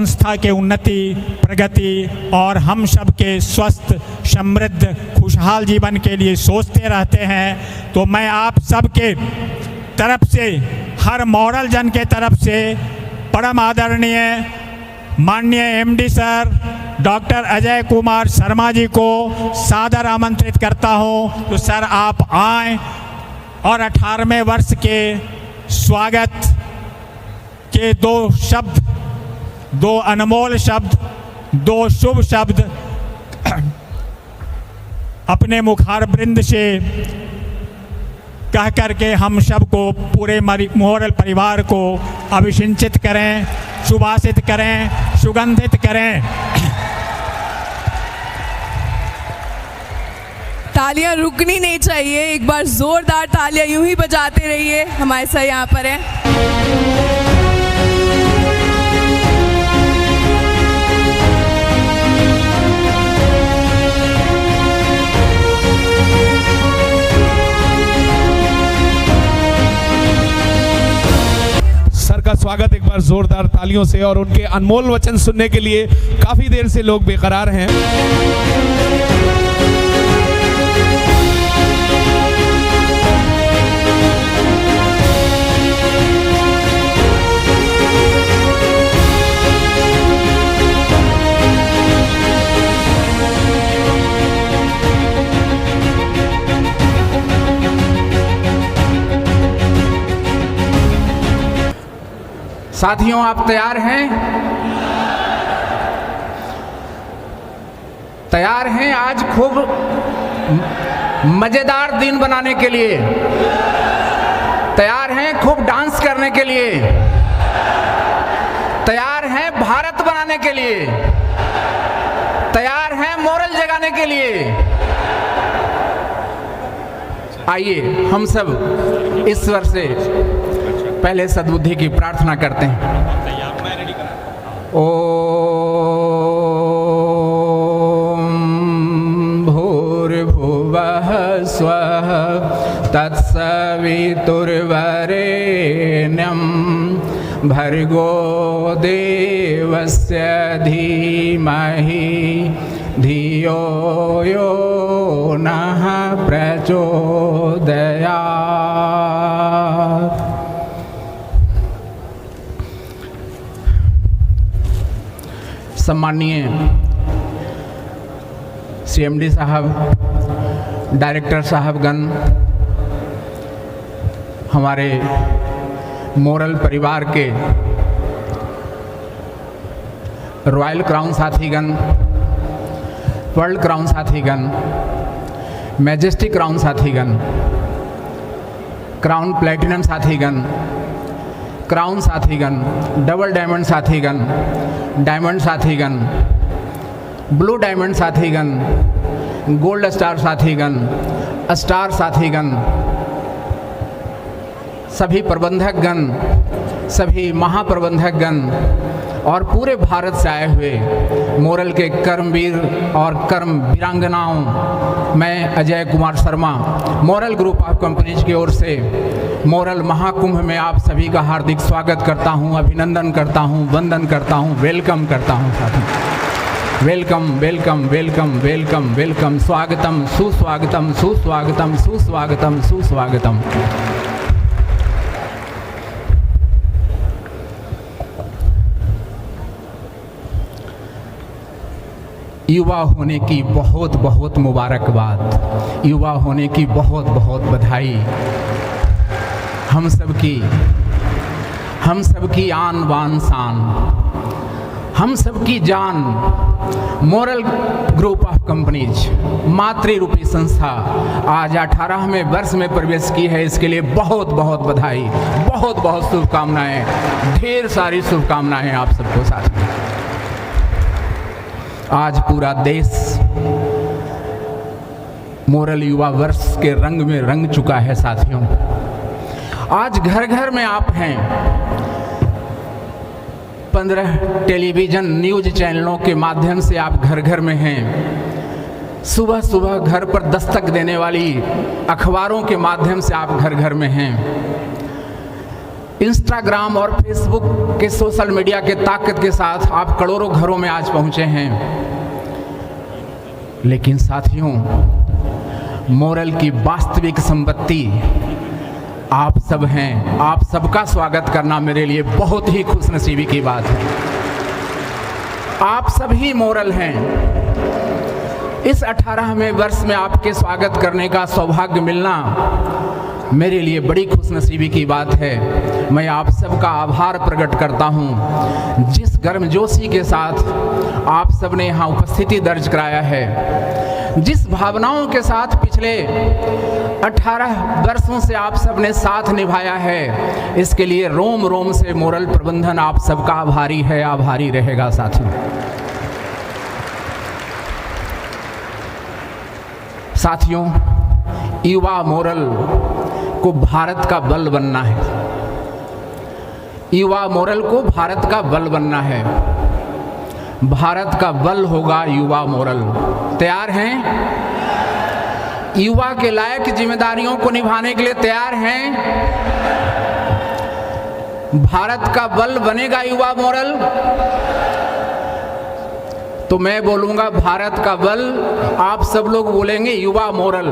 संस्था के उन्नति, प्रगति और हम सब के स्वस्थ, समृद्ध, खुशहाल जीवन के लिए सोचते रहते हैं। तो मैं आप सब के तरफ से, हर मॉडल जन के तरफ से परम आदरणीय माननीय MD sir doctor Ajay Kumar Sharma ji को सादर आमंत्रित करता हूं। तो सर आप आएं और 18वें वर्ष के स्वागत के दो शब्द, दो अनमोल शब्द, दो शुभ शब्द अपने मुखारबिंद से कह करके हम सबको, पूरे मोरल परिवार को अभिषिंचित करें, सुभाषित करें, सुगंधित करें। तालियां रुकनी नहीं चाहिए, एक बार जोरदार तालियां यूं ही बजाते रहिए। हमारे सर यहाँ पर हैं। सर का स्वागत एक बार जोरदार तालियों से, और उनके अनमोल वचन सुनने के लिए काफी देर से लोग बेकरार हैं। साथियों, आप तैयार हैं? तैयार हैं आज खूब मजेदार दिन बनाने के लिए? तैयार हैं खूब डांस करने के लिए? तैयार हैं भारत बनाने के लिए? तैयार हैं मोरल जगाने के लिए? आइए हम सब ईश्वर से पहले सद्बुद्धि की प्रार्थना करते हैं। ओम भूर्भुवः स्वः तत्सवितुर्वरेण्यं भर्गो देवस्य धीमहि धियो यो नः प्रचोदयात्। सम्माननीय CMD साहब, डायरेक्टर साहबगण, हमारे मोरल परिवार के रॉयल क्राउन साथीगण, वर्ल्ड क्राउन साथीगण, मैजेस्टिक क्राउन साथीगण, क्राउन प्लेटिनम साथीगण, क्राउन साथीगण, डबल डायमंड साथीगण, डायमंड साथीगण, ब्लू डायमंड साथीगण, गोल्ड स्टार साथीगण, स्टार साथीगण, सभी प्रबंधकगण, सभी महाप्रबंधकगण और पूरे भारत से आए हुए मोरल के कर्मवीर और कर्म वीरांगनाओं, मैं Ajay Kumar Sharma moral group of companies की ओर से मोरल महाकुंभ में आप सभी का हार्दिक स्वागत करता हूं, अभिनंदन करता हूं, वंदन करता हूं, वेलकम करता हूं। साथी welcome welcome welcome welcome welcome, स्वागतम सुस्वागतम सुस्वागतम सुस्वागतम सुस्वागतम। युवा होने की बहुत बहुत मुबारकबाद, युवा होने की बहुत बहुत बधाई। हम सबकी आन बान शान, हम सबकी जान मोरल ग्रुप ऑफ कंपनीज मातृरूपी संस्था आज 18वें वर्ष में प्रवेश की है। इसके लिए बहुत बहुत बधाई, बहुत बहुत शुभकामनाएं, ढेर सारी शुभकामनाएं आप सबको। साथियों, आज पूरा देश मोरल युवा वर्ष के रंग में रंग चुका है। साथियों, आज घर घर में आप हैं, 15 टेलीविज़न न्यूज़ चैनलों के माध्यम से आप घर घर में हैं। सुबह सुबह घर पर दस्तक देने वाली अखबारों के माध्यम से आप घर घर में हैं। इंस्टाग्राम और फेसबुक के सोशल मीडिया के ताकत के साथ आप करोड़ों घरों में आज पहुंचे हैं। लेकिन साथियों, मोरल की वास्तविक संपत्ति आप सब हैं। आप सबका स्वागत करना मेरे लिए बहुत ही खुशनसीबी की बात है। आप सभी मोरल हैं। इस 18वें वर्ष में आपके स्वागत करने का सौभाग्य मिलना मेरे लिए बड़ी खुशनसीबी की बात है। मैं आप सबका आभार प्रकट करता हूं। जिस गर्मजोशी के साथ आप सबने यहाँ उपस्थिति दर्ज कराया है, जिस भावनाओं के साथ पिछले 18 वर्षों से आप सबने साथ निभाया है, इसके लिए रोम रोम से मोरल प्रबंधन आप सबका आभारी है, आभारी रहेगा। साथियों, युवा मोरल को भारत का बल बनना है। युवा मोरल को भारत का बल बनना है। भारत का बल होगा युवा मोरल। तैयार हैं? युवा के लायक जिम्मेदारियों को निभाने के लिए तैयार हैं? भारत का बल बनेगा युवा मोरल। तो मैं बोलूंगा भारत का बल, आप सब लोग बोलेंगे युवा मोरल।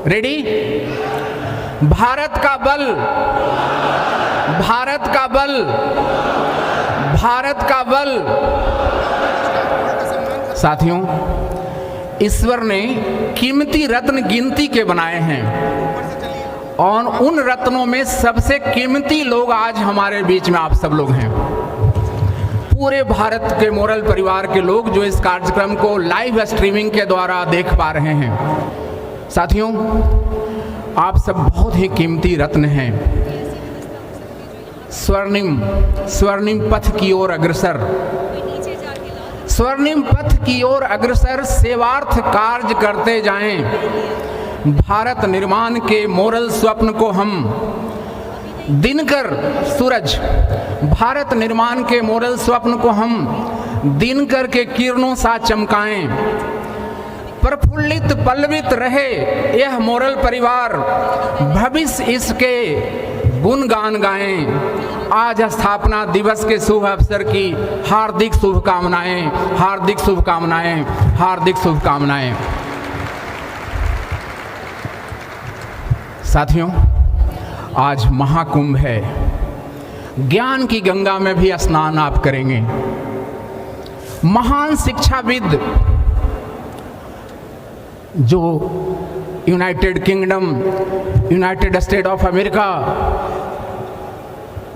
रेडी? भारत का बल, भारत का बल, भारत का बल। साथियों, ईश्वर ने कीमती रत्न गिनती के बनाए हैं और उन रत्नों में सबसे कीमती लोग आज हमारे बीच में आप सब लोग हैं। पूरे भारत के मोरल परिवार के लोग जो इस कार्यक्रम को लाइव स्ट्रीमिंग के द्वारा देख पा रहे हैं। साथियों, आप सब बहुत ही कीमती रत्न हैं। स्वर्णिम पथ की ओर अग्रसर, स्वर्णिम पथ की ओर अग्रसर सेवार्थ कार्य करते जाएं। भारत निर्माण के मोरल स्वप्न को हम दिनकर सूरज, भारत निर्माण के मोरल स्वप्न को हम दिनकर के किरणों सा चमकाएं। प्रफुल्लित पल्लवित रहे यह मोरल परिवार, भविष्य इसके गुणगान गाएं। आज स्थापना दिवस के शुभ अवसर की हार्दिक शुभकामनाएं, हार्दिक शुभकामनाएं, हार्दिक शुभकामनाएं। साथियों, आज महाकुंभ है। ज्ञान की गंगा में भी स्नान आप करेंगे। महान शिक्षाविद जो United kingdom, United state of America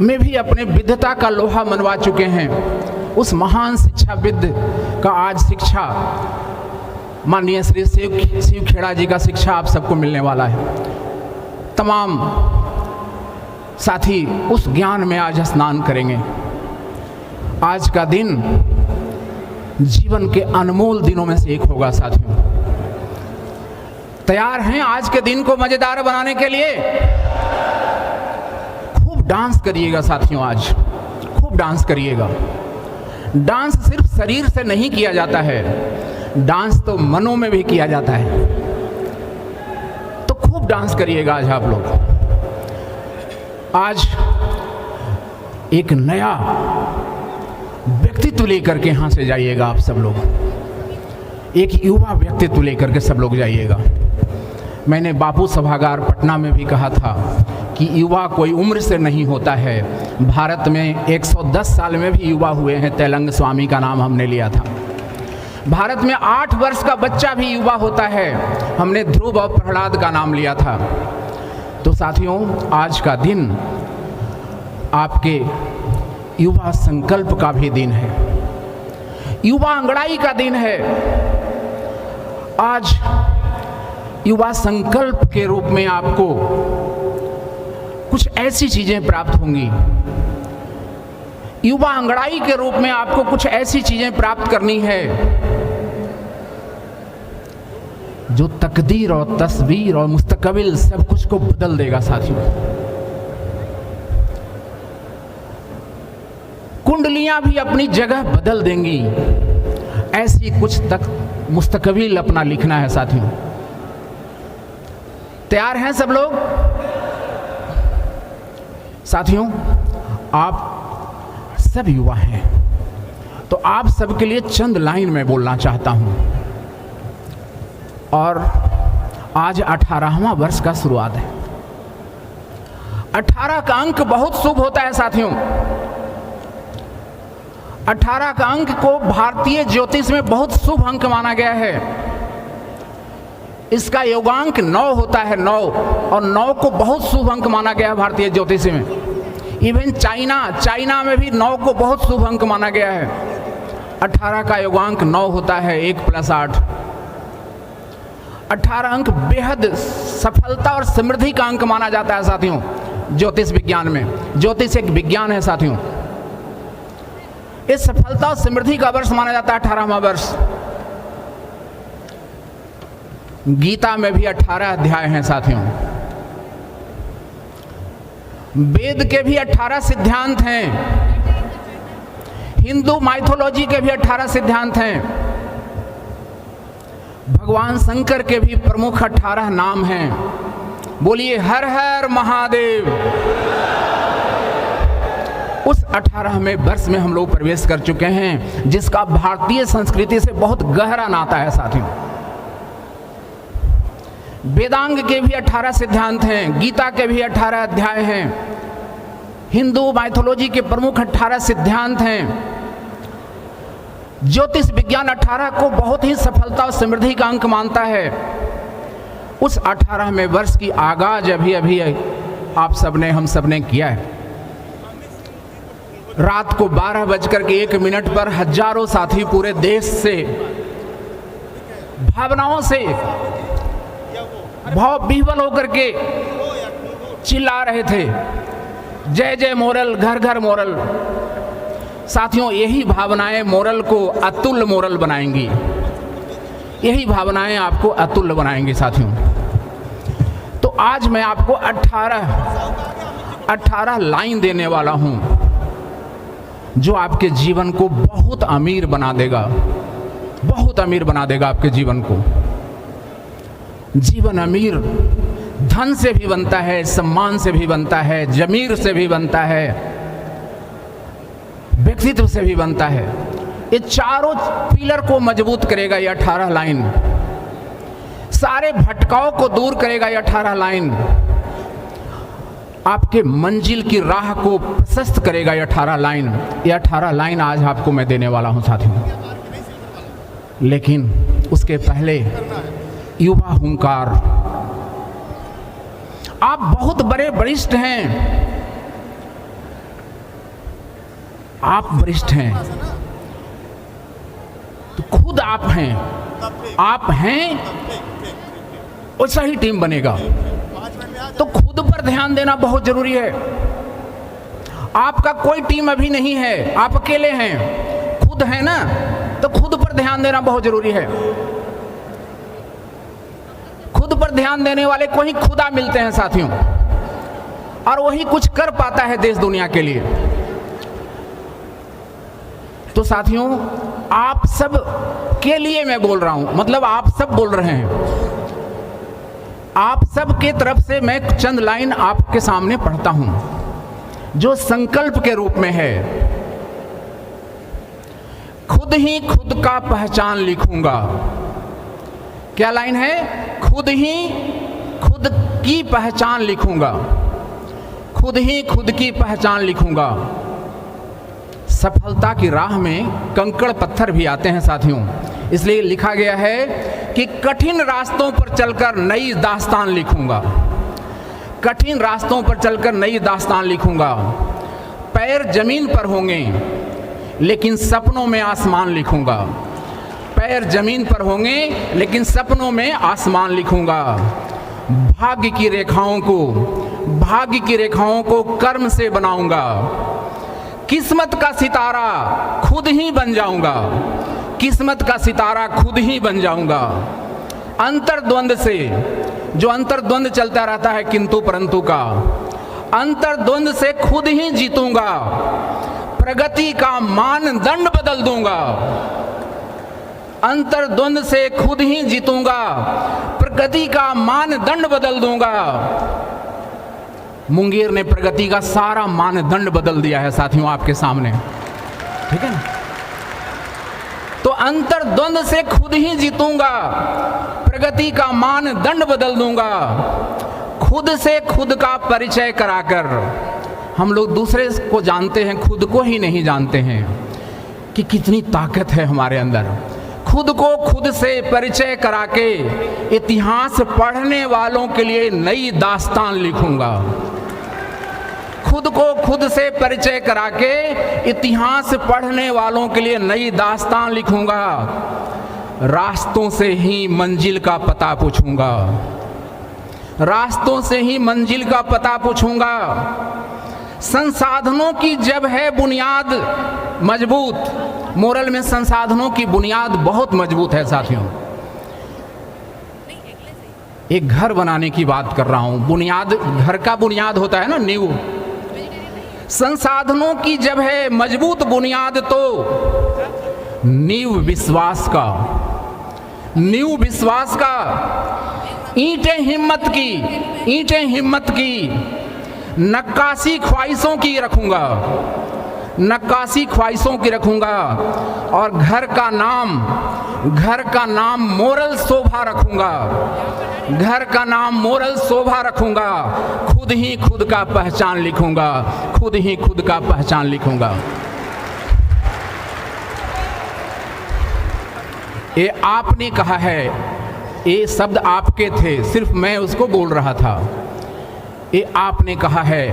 में भी अपने विद्वता का लोहा मनवा चुके हैं, उस महान शिक्षाविद का आज शिक्षा माननीय श्री शिव खेड़ा जी का शिक्षा आप सबको मिलने वाला है। तमाम साथी उस ज्ञान में आज स्नान करेंगे। आज का दिन जीवन के अनमोल दिनों में से एक होगा। साथियों, तैयार हैं आज के दिन को मजेदार बनाने के लिए? खूब डांस करिएगा साथियों, आज खूब डांस करिएगा। डांस सिर्फ शरीर से नहीं किया जाता है, डांस तो मनों में भी किया जाता है। तो खूब डांस करिएगा आज आप लोग। आज एक नया व्यक्तित्व लेकर के यहाँ से जाइएगा आप सब लोग। एक युवा व्यक्तित्व लेकर के सब लोग जाइएगा। मैंने बापू सभागार पटना में भी कहा था कि युवा कोई उम्र से नहीं होता है। भारत में 110 साल में भी युवा हुए हैं। तेलंग स्वामी का नाम हमने लिया था। भारत में 8 वर्ष का बच्चा भी युवा होता है। हमने ध्रुव और प्रहलाद का नाम लिया था। तो साथियों, आज का दिन आपके युवा संकल्प का भी दिन है, युवा अंगड़ाई का दिन है। आज युवा संकल्प के रूप में आपको कुछ ऐसी चीजें प्राप्त होंगी। युवा अंगड़ाई के रूप में आपको कुछ ऐसी चीजें प्राप्त करनी है जो तकदीर और तस्वीर और मुस्तकबिल सब कुछ को बदल देगा। साथियों, कुंडलियां भी अपनी जगह बदल देंगी। ऐसी कुछ तक मुस्तकबिल अपना लिखना है। साथियों, तैयार हैं सब लोग? साथियों, आप सब युवा हैं, तो आप सबके लिए चंद लाइन में बोलना चाहता हूं। और आज 18वां वर्ष का शुरुआत है। 18 का अंक बहुत शुभ होता है साथियों। 18 का अंक को भारतीय ज्योतिष में बहुत शुभ अंक माना गया है। इसका योगांक 9 होता है, 9, और 9 को बहुत शुभ अंक माना गया है भारतीय ज्योतिष में। इवन चाइना में भी 9 को बहुत शुभ अंक माना गया है। 18 का योगांक 9 होता है, 1 + 8। 18 अंक बेहद सफलता और समृद्धि का अंक माना जाता है साथियों ज्योतिष विज्ञान में। ज्योतिष एक विज्ञान है साथियों। इस सफलता और समृद्धि का वर्ष माना जाता है 18वां वर्ष। गीता में भी 18 अध्याय हैं साथियों। वेद के भी 18 सिद्धांत हैं। हिंदू माइथोलॉजी के भी 18 सिद्धांत हैं। भगवान शंकर के भी प्रमुख 18 नाम हैं। बोलिए हर हर महादेव। उस 18वें वर्ष में हम लोग प्रवेश कर चुके हैं, जिसका भारतीय संस्कृति से बहुत गहरा नाता है साथियों। वेदांग के भी 18 सिद्धांत हैं, गीता के भी 18 अध्याय हैं, हिंदू माइथोलॉजी के प्रमुख 18 सिद्धांत हैं। ज्योतिष विज्ञान 18 को बहुत ही सफलता और समृद्धि का अंक मानता है। उस 18वें वर्ष की आगाज अभी अभी आप सबने, हम सबने किया है। रात को 12:01 पर हजारों साथी पूरे देश से भावनाओं से भाव विह्वल होकर के चिल्ला रहे थे, जय जय मोरल, घर घर मोरल। साथियों, यही भावनाएं मोरल को अतुल्य मोरल बनाएंगी। यही भावनाएं आपको अतुल्य बनाएंगी साथियों। तो आज मैं आपको 18 लाइन देने वाला हूं, जो आपके जीवन को बहुत अमीर बना देगा, बहुत अमीर बना देगा आपके जीवन को। जीवन अमीर धन से भी बनता है, सम्मान से भी बनता है, जमीर से भी बनता है, व्यक्तित्व से भी बनता है। ये चारों पिलर को मजबूत करेगा ये 18 लाइन। सारे भटकाव को दूर करेगा ये 18 लाइन। आपके मंजिल की राह को प्रशस्त करेगा ये 18 लाइन। ये 18 लाइन आज आपको मैं देने वाला हूं साथियों। लेकिन उसके पहले युवा हुंकार। आप बहुत बड़े वरिष्ठ हैं, आप वरिष्ठ हैं, तो खुद आप हैं वैसा ही टीम बनेगा। तो खुद पर ध्यान देना बहुत जरूरी है। आपका कोई टीम अभी नहीं है, आप अकेले हैं, खुद है ना, तो खुद पर ध्यान देना बहुत जरूरी है। खुद पर ध्यान देने वाले को ही खुदा मिलते हैं साथियों, और वही कुछ कर पाता है देश दुनिया के लिए। तो साथियों, आप सब के लिए मैं बोल रहा हूं, मतलब आप सब बोल रहे हैं। आप सब के तरफ से मैं चंद लाइन आपके सामने पढ़ता हूं, जो संकल्प के रूप में है। खुद ही खुद का पहचान लिखूंगा। क्या लाइन है? खुद ही खुद की पहचान लिखूंगा। खुद ही खुद की पहचान लिखूंगा। सफलता की राह में कंकड़ पत्थर भी आते हैं साथियों, इसलिए लिखा गया है कि कठिन रास्तों पर चलकर नई दास्तान लिखूंगा। कठिन रास्तों पर चलकर नई दास्तान लिखूंगा। पैर जमीन पर होंगे लेकिन सपनों में आसमान लिखूंगा। पैर जमीन पर होंगे लेकिन सपनों में आसमान लिखूंगा। भाग्य की रेखाओं को कर्म से बनाऊंगा। किस्मत का सितारा खुद ही बन जाऊंगा। किस्मत का सितारा खुद ही बन जाऊंगा। अंतर्द्वंद से, जो अंतर्द्वंद चलता रहता है किंतु परंतु का, अंतर्द्वंद से खुद ही जीतूंगा। प्रगति का मानदंड बदल दूंगा। अंतर्द्वंद से खुद ही जीतूंगा। प्रगति का मानदंड बदल दूंगा। मुंगेर ने प्रगति का सारा मानदंड बदल दिया है साथियों आपके सामने, ठीक है ना। तो अंतर्द्वंद से खुद ही जीतूंगा, प्रगति का मानदंड बदल दूंगा, खुद से खुद का परिचय कराकर। हम लोग दूसरे को जानते हैं, खुद को ही नहीं जानते हैं कि कितनी ताकत है हमारे अंदर। खुद को खुद से परिचय करा के इतिहास पढ़ने वालों के लिए नई दास्तान लिखूंगा। खुद को खुद से परिचय करा के इतिहास पढ़ने वालों के लिए नई दास्तान लिखूंगा। रास्तों से ही मंजिल का पता पूछूंगा, रास्तों से ही मंजिल का पता पूछूंगा। संसाधनों की जब है बुनियाद मजबूत, मोरल में संसाधनों की बुनियाद बहुत मजबूत है साथियों। एक घर बनाने की बात कर रहा हूं, बुनियाद, घर का बुनियाद होता है ना, नींव। संसाधनों की जब है मजबूत बुनियाद तो नींव विश्वास का, नींव विश्वास का। ईंटें हिम्मत की, ईंटें हिम्मत की, नक्काशी ख्वाहिशों की रखूंगा, नक्काशी ख्वाहिशों की रखूंगा। और घर का नाम मोरल शोभा रखूंगा, घर का नाम मोरल शोभा रखूंगा। खुद ही खुद का पहचान लिखूंगा, खुद ही खुद का पहचान लिखूंगा। ये आपने कहा है, ये शब्द आपके थे, सिर्फ मैं उसको बोल रहा था। ये आपने कहा है,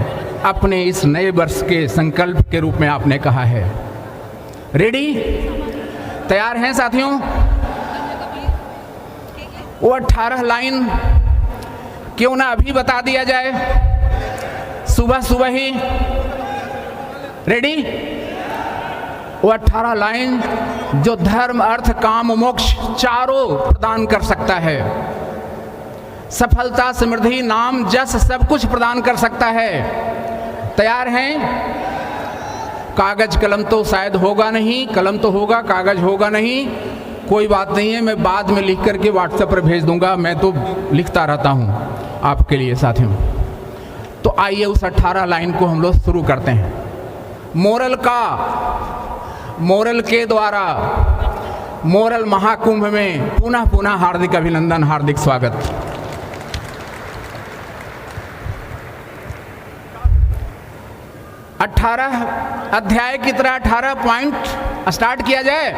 अपने इस नए वर्ष के संकल्प के रूप में आपने कहा है। रेडी, तैयार हैं साथियों? वो 18 लाइन क्यों ना अभी बता दिया जाए, सुबह सुबह ही। रेडी? वो 18 लाइन जो धर्म, अर्थ, काम, मोक्ष चारों प्रदान कर सकता है। सफलता, समृद्धि, नाम, जस सब कुछ प्रदान कर सकता है। तैयार हैं? कागज कलम तो शायद होगा नहीं, कलम तो होगा, कागज होगा नहीं। कोई बात नहीं है, मैं बाद में लिख करके व्हाट्सएप पर भेज दूंगा, मैं तो लिखता रहता हूं आपके लिए साथियों। तो आइए उस 18 लाइन को हम लोग शुरू करते हैं। मोरल के द्वारा मोरल महाकुंभ में पुनः पुनः हार्दिक अभिनंदन, हार्दिक स्वागत। अध्याय की तरह 18 पॉइंट स्टार्ट किया जाए।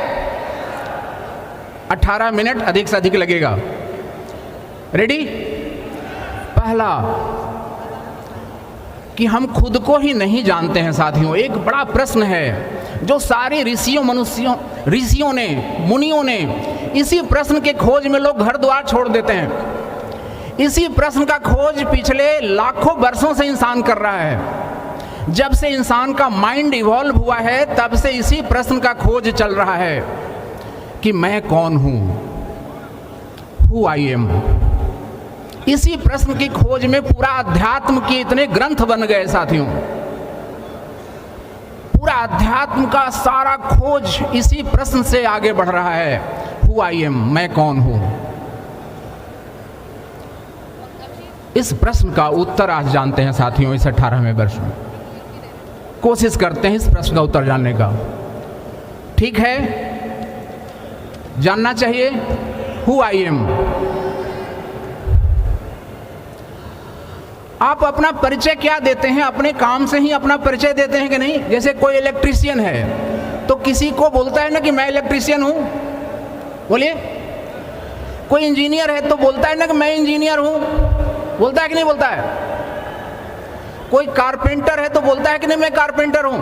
18 मिनट अधिक से अधिक लगेगा। रेडी? पहला कि हम खुद को ही नहीं जानते हैं साथियों। एक बड़ा प्रश्न है जो सारे ऋषियों ने, मुनियों ने, इसी प्रश्न के खोज में लोग घर द्वार छोड़ देते हैं। इसी प्रश्न का खोज पिछले लाखों वर्षों से इंसान कर रहा है। जब से इंसान का माइंड इवॉल्व हुआ है तब से इसी प्रश्न का खोज चल रहा है कि मैं कौन हूं, हु आई एम। इसी प्रश्न की खोज में पूरा अध्यात्म के इतने ग्रंथ बन गए साथियों। पूरा अध्यात्म का सारा खोज इसी प्रश्न से आगे बढ़ रहा है, हु आई एम, मैं कौन हूं। इस प्रश्न का उत्तर आज जानते हैं साथियों। इस 18वें वर्ष में कोशिश करते हैं इस प्रश्न का उत्तर जानने का। ठीक है, जानना चाहिए हु आई एम। आप अपना परिचय क्या देते हैं? अपने काम से ही अपना परिचय देते हैं कि नहीं? जैसे कोई इलेक्ट्रीशियन है तो किसी को बोलता है ना कि मैं इलेक्ट्रीशियन हूं, बोलिए। कोई इंजीनियर है तो बोलता है ना कि मैं इंजीनियर हूं, बोलता है कि नहीं बोलता है? कोई कारपेंटर है तो बोलता है कि नहीं मैं कारपेंटर हूं।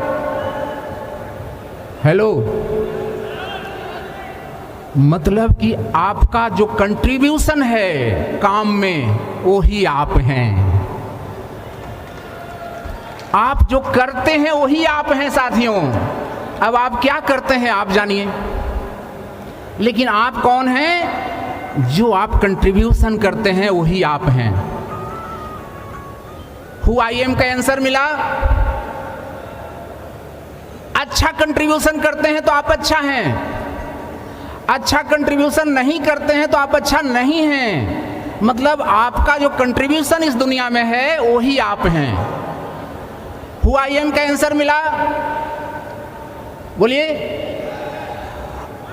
हेलो, मतलब कि आपका जो कंट्रीब्यूशन है काम में वो ही आप हैं। आप जो करते हैं वही आप हैं साथियों। अब आप क्या करते हैं आप जानिए, लेकिन आप कौन हैं? जो आप कंट्रीब्यूशन करते हैं वही आप हैं। हु आई एम का आंसर मिला। अच्छा कंट्रीब्यूशन करते हैं तो आप अच्छा हैं, अच्छा कंट्रीब्यूशन नहीं करते हैं तो आप अच्छा नहीं हैं। मतलब आपका जो कंट्रीब्यूशन इस दुनिया में है वही आप हैं। हु आई एम का आंसर मिला? बोलिए।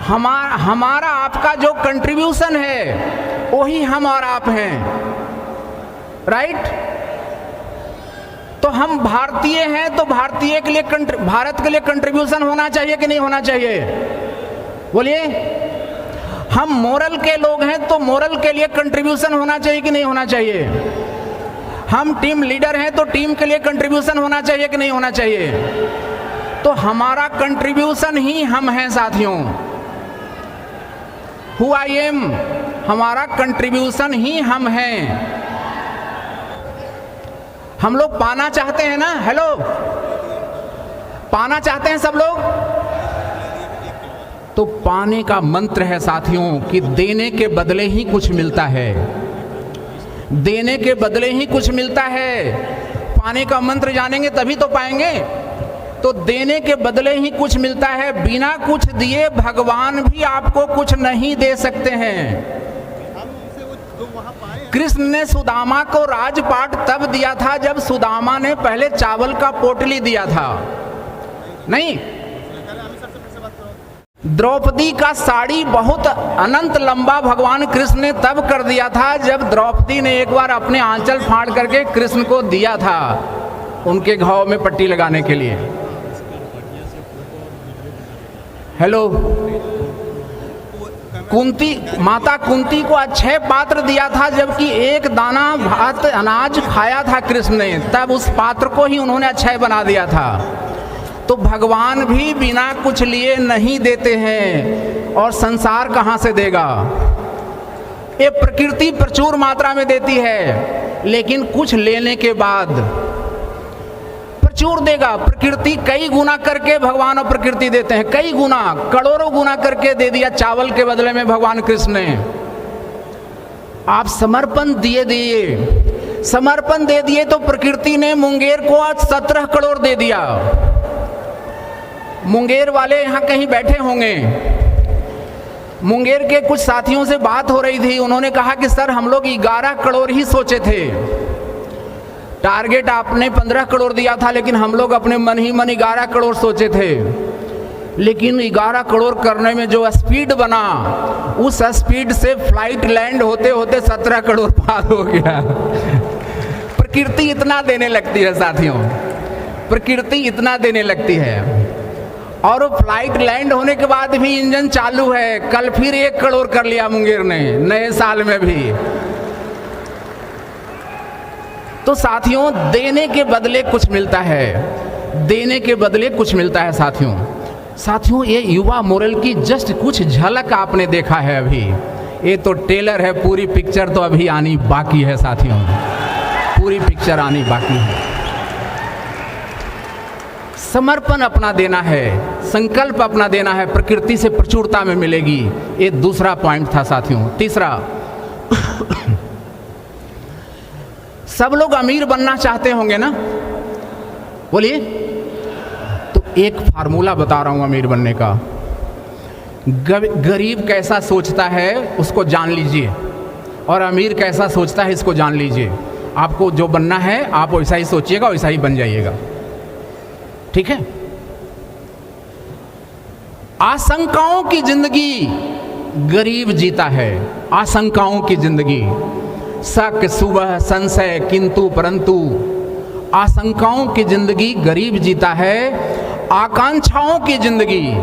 हमारा आपका जो कंट्रीब्यूशन है वही हम और आप हैं, राइट? तो हम भारतीय हैं तो भारतीय के लिए भारत के लिए कंट्रीब्यूशन होना चाहिए कि नहीं होना चाहिए? बोलिए। हम मोरल के लोग हैं तो मोरल के लिए कंट्रीब्यूशन होना चाहिए कि नहीं होना चाहिए? हम टीम लीडर हैं तो टीम के लिए कंट्रीब्यूशन होना चाहिए कि नहीं होना चाहिए? तो हमारा कंट्रीब्यूशन ही हम हैं साथियों। हु आई एम, हमारा कंट्रीब्यूशन ही हम हैं। हम लोग पाना चाहते हैं ना? हेलो, पाना चाहते हैं सब लोग? तो पाने का मंत्र है साथियों कि देने के बदले ही कुछ मिलता है, देने के बदले ही कुछ मिलता है। पाने का मंत्र जानेंगे तभी तो पाएंगे। तो देने के बदले ही कुछ मिलता है। बिना कुछ दिए भगवान भी आपको कुछ नहीं दे सकते हैं। कृष्ण ने सुदामा को राजपाट तब दिया था जब सुदामा ने पहले चावल का पोटली दिया था, नहीं? द्रौपदी का साड़ी बहुत अनंत लंबा भगवान कृष्ण ने तब कर दिया था जब द्रौपदी ने एक बार अपने आंचल फाड़ करके कृष्ण को दिया था उनके घाव में पट्टी लगाने के लिए। हेलो, माता कुंती को अक्षय पात्र दिया था जबकि एक दाना भात अनाज खाया था कृष्ण ने, तब उस पात्र को ही उन्होंने अक्षय बना दिया था। तो भगवान भी बिना कुछ लिए नहीं देते हैं, और संसार कहां से देगा? ये प्रकृति प्रचुर मात्रा में देती है, लेकिन कुछ लेने के बाद प्रचुर देगा। प्रकृति कई गुना करके भगवान और प्रकृति देते हैं, कई गुना, करोड़ों गुना करके दे दिया चावल के बदले में भगवान कृष्ण ने। आप समर्पण दिए, समर्पण दे दिए तो प्रकृति ने मुंगेर को आज 17 करोड़ दे दिया। मुंगेर वाले यहाँ कहीं बैठे होंगे, मुंगेर के कुछ साथियों से बात हो रही थी, उन्होंने कहा कि सर हम लोग 11 करोड़ ही सोचे थे, टारगेट आपने 15 करोड़ दिया था, लेकिन हम लोग अपने मन ही मन 11 करोड़ सोचे थे। लेकिन 11 करोड़ करने में जो स्पीड बना, उस स्पीड से फ्लाइट लैंड होते होते 17 करोड़ पार हो गया। प्रकृति इतना देने लगती है साथियों, प्रकृति इतना देने लगती है। और वो फ्लाइट लैंड होने के बाद भी इंजन चालू है। कल फिर 1 करोड़ कर लिया मुंगेर ने नए साल में भी। तो साथियों, देने के बदले कुछ मिलता है, देने के बदले कुछ मिलता है साथियों। साथियों, ये युवा मोरल की जस्ट कुछ झलक आपने देखा है अभी। ये तो टेलर है, पूरी पिक्चर तो अभी आनी बाकी है साथियों, पूरी पिक्चर आनी बाकी है। समर्पण अपना देना है, संकल्प अपना देना है, प्रकृति से प्रचुरता में मिलेगी। ये दूसरा पॉइंट था साथियों। तीसरा, सब लोग अमीर बनना चाहते होंगे ना? बोलिए। तो एक फार्मूला बता रहा हूं अमीर बनने का। गरीब कैसा सोचता है उसको जान लीजिए, और अमीर कैसा सोचता है इसको जान लीजिए। आपको जो बनना है आप वैसा ही सोचिएगा, वैसा ही बन जाइएगा, ठीक है? आशंकाओं की जिंदगी गरीब जीता है, आशंकाओं की जिंदगी। शक, सुबह, संशय, किंतु परंतु, आशंकाओं की जिंदगी गरीब जीता है। आकांक्षाओं की जिंदगी,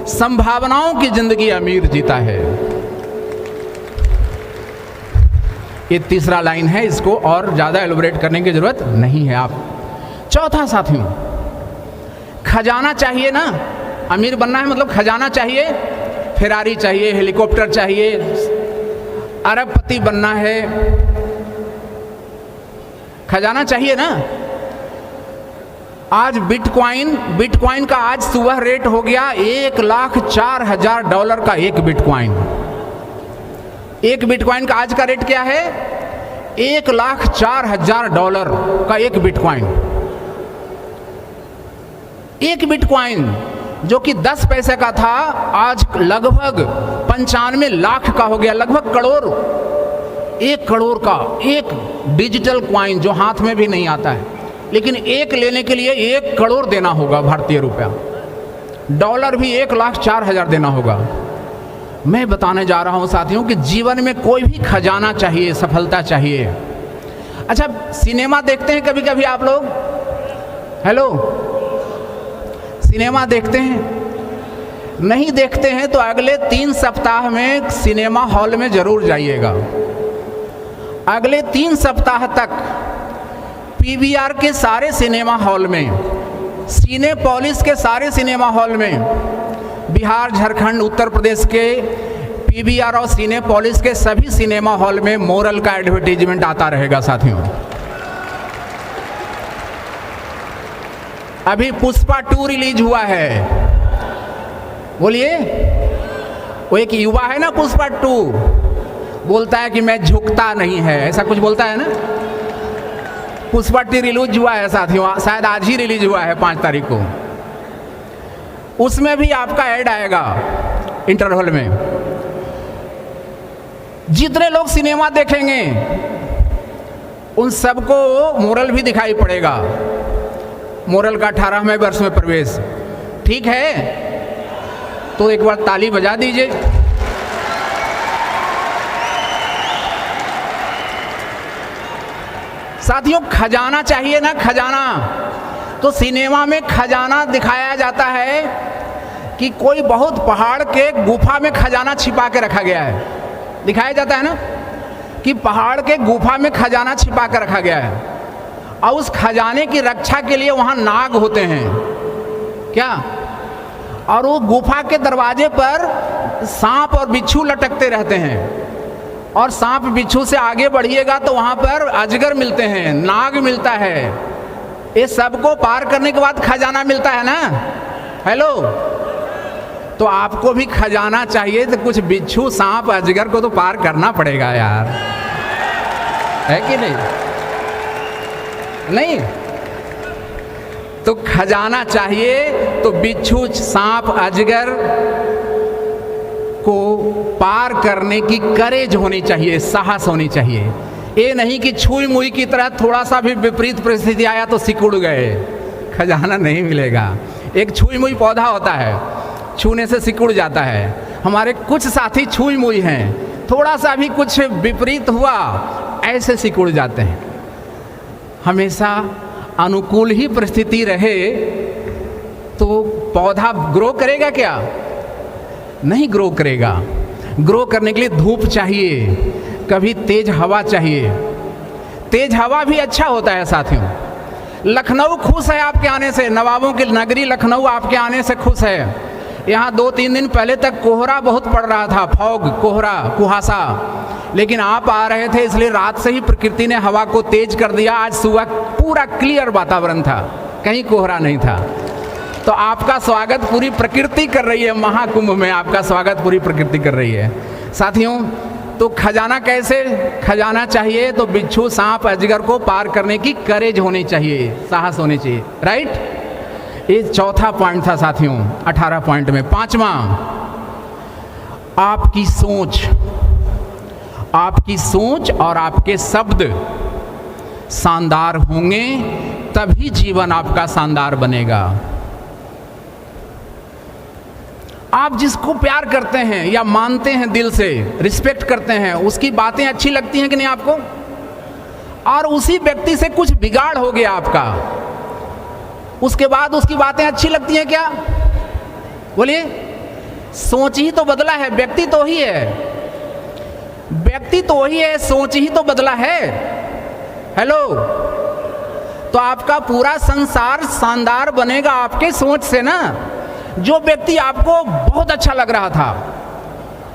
संभावनाओं की जिंदगी अमीर जीता है। ये तीसरा लाइन है, इसको और ज्यादा एलोबरेट करने की जरूरत नहीं है। आप चौथा साथियों, खजाना चाहिए ना? अमीर बनना है मतलब खजाना चाहिए, फेरारी चाहिए, हेलीकॉप्टर चाहिए, अरबपति बनना है, खजाना चाहिए ना? आज बिटकॉइन का आज सुबह रेट हो गया $1,04,000 का एक बिटकॉइन। एक बिटकॉइन का आज का रेट क्या है? $1,04,000 का एक बिटकॉइन। एक बिटकॉइन जो कि 10 पैसे का था, आज लगभग 95 लाख का हो गया, लगभग करोड़। 1 करोड़ का एक डिजिटल कॉइन जो हाथ में भी नहीं आता है, लेकिन एक लेने के लिए 1 करोड़ देना होगा भारतीय रुपया, डॉलर भी 1,04,000 देना होगा। मैं बताने जा रहा हूं साथियों कि जीवन में कोई भी खजाना चाहिए, सफलता चाहिए। अच्छा, सिनेमा देखते हैं कभी कभी आप लोग? हेलो, सिनेमा देखते हैं? नहीं देखते हैं तो अगले 3 सप्ताह में सिनेमा हॉल में जरूर जाइएगा। अगले 3 सप्ताह तक पीवीआर के सारे सिनेमा हॉल में, सिनेपोलिस के सारे सिनेमा हॉल में, बिहार, झारखंड, उत्तर प्रदेश के पीवीआर और सिनेपोलिस के सभी सिनेमा हॉल में मोरल का एडवर्टीजमेंट आता रहेगा साथियों। अभी पुष्पा 2 रिलीज हुआ है, बोलिए। वो एक युवा है ना, पुष्पा 2 बोलता है कि मैं झुकता नहीं है, ऐसा कुछ बोलता है ना। पुष्पा 2 रिलीज हुआ है साथियों, शायद आज ही रिलीज हुआ है 5 तारीख को। उसमें भी आपका ऐड आएगा इंटरवल में। जितने लोग सिनेमा देखेंगे उन सबको मोरल भी दिखाई पड़ेगा। मोरल का 18वें वर्ष में प्रवेश, ठीक है? तो एक बार ताली बजा दीजिए। साथियों, खजाना चाहिए ना, खजाना। तो सिनेमा में खजाना दिखाया जाता है कि कोई बहुत पहाड़ के गुफा में खजाना छिपा के रखा गया है। दिखाया जाता है ना कि पहाड़ के गुफा में खजाना छिपा के रखा गया है, और उस खजाने की रक्षा के लिए वहां नाग होते हैं, क्या? और वो गुफा के दरवाजे पर सांप और बिच्छू लटकते रहते हैं, और सांप बिच्छू से आगे बढ़िएगा तो वहां पर अजगर मिलते हैं, नाग मिलता है। ये सबको पार करने के बाद खजाना मिलता है ना। हेलो, तो आपको भी खजाना चाहिए तो कुछ बिच्छू, सांप, अजगर को तो पार करना पड़ेगा यार, है कि नहीं? नहीं तो खजाना चाहिए तो बिच्छू, सांप, अजगर को पार करने की करेज होनी चाहिए, साहस होनी चाहिए। ये नहीं कि छुई मुई की तरह थोड़ा सा भी विपरीत परिस्थिति आया तो सिकुड़ गए, खजाना नहीं मिलेगा। एक छुई मुई पौधा होता है, छूने से सिकुड़ जाता है। हमारे कुछ साथी छुई मुई हैं, थोड़ा सा भी कुछ विपरीत हुआ ऐसे सिकुड़ जाते हैं। हमेशा अनुकूल ही परिस्थिति रहे तो पौधा ग्रो करेगा क्या? नहीं ग्रो करेगा। ग्रो करने के लिए धूप चाहिए, कभी तेज हवा चाहिए। तेज हवा भी अच्छा होता है साथियों। लखनऊ खुश है आपके आने से, नवाबों की नगरी लखनऊ आपके आने से खुश है। यहाँ 2-3 दिन पहले तक कोहरा बहुत पड़ रहा था, फॉग, कोहरा, कुहासा, लेकिन आप आ रहे थे इसलिए रात से ही प्रकृति ने हवा को तेज कर दिया। आज सुबह पूरा क्लियर वातावरण था, कहीं कोहरा नहीं था। तो आपका स्वागत पूरी प्रकृति कर रही है, महाकुंभ में आपका स्वागत पूरी प्रकृति कर रही है साथियों। तो खजाना कैसे? खजाना चाहिए तो बिच्छू, सांप, अजगर को पार करने की करेज होनी चाहिए, साहस होनी चाहिए, राइट? ये चौथा पॉइंट था साथियों 18 पॉइंट में। 5वां, आपकी सोच। आपकी सोच और आपके शब्द शानदार होंगे तभी जीवन आपका शानदार बनेगा। आप जिसको प्यार करते हैं या मानते हैं, दिल से रिस्पेक्ट करते हैं, उसकी बातें अच्छी लगती हैं कि नहीं आपको? और उसी व्यक्ति से कुछ बिगाड़ हो गया आपका, उसके बाद उसकी बातें अच्छी लगती हैं क्या? बोलिए। सोच ही तो बदला है, व्यक्ति तो ही है, व्यक्ति तो वही है, सोच ही तो बदला है। हेलो, तो आपका पूरा संसार शानदार बनेगा आपके सोच से ना। जो व्यक्ति आपको बहुत अच्छा लग रहा था,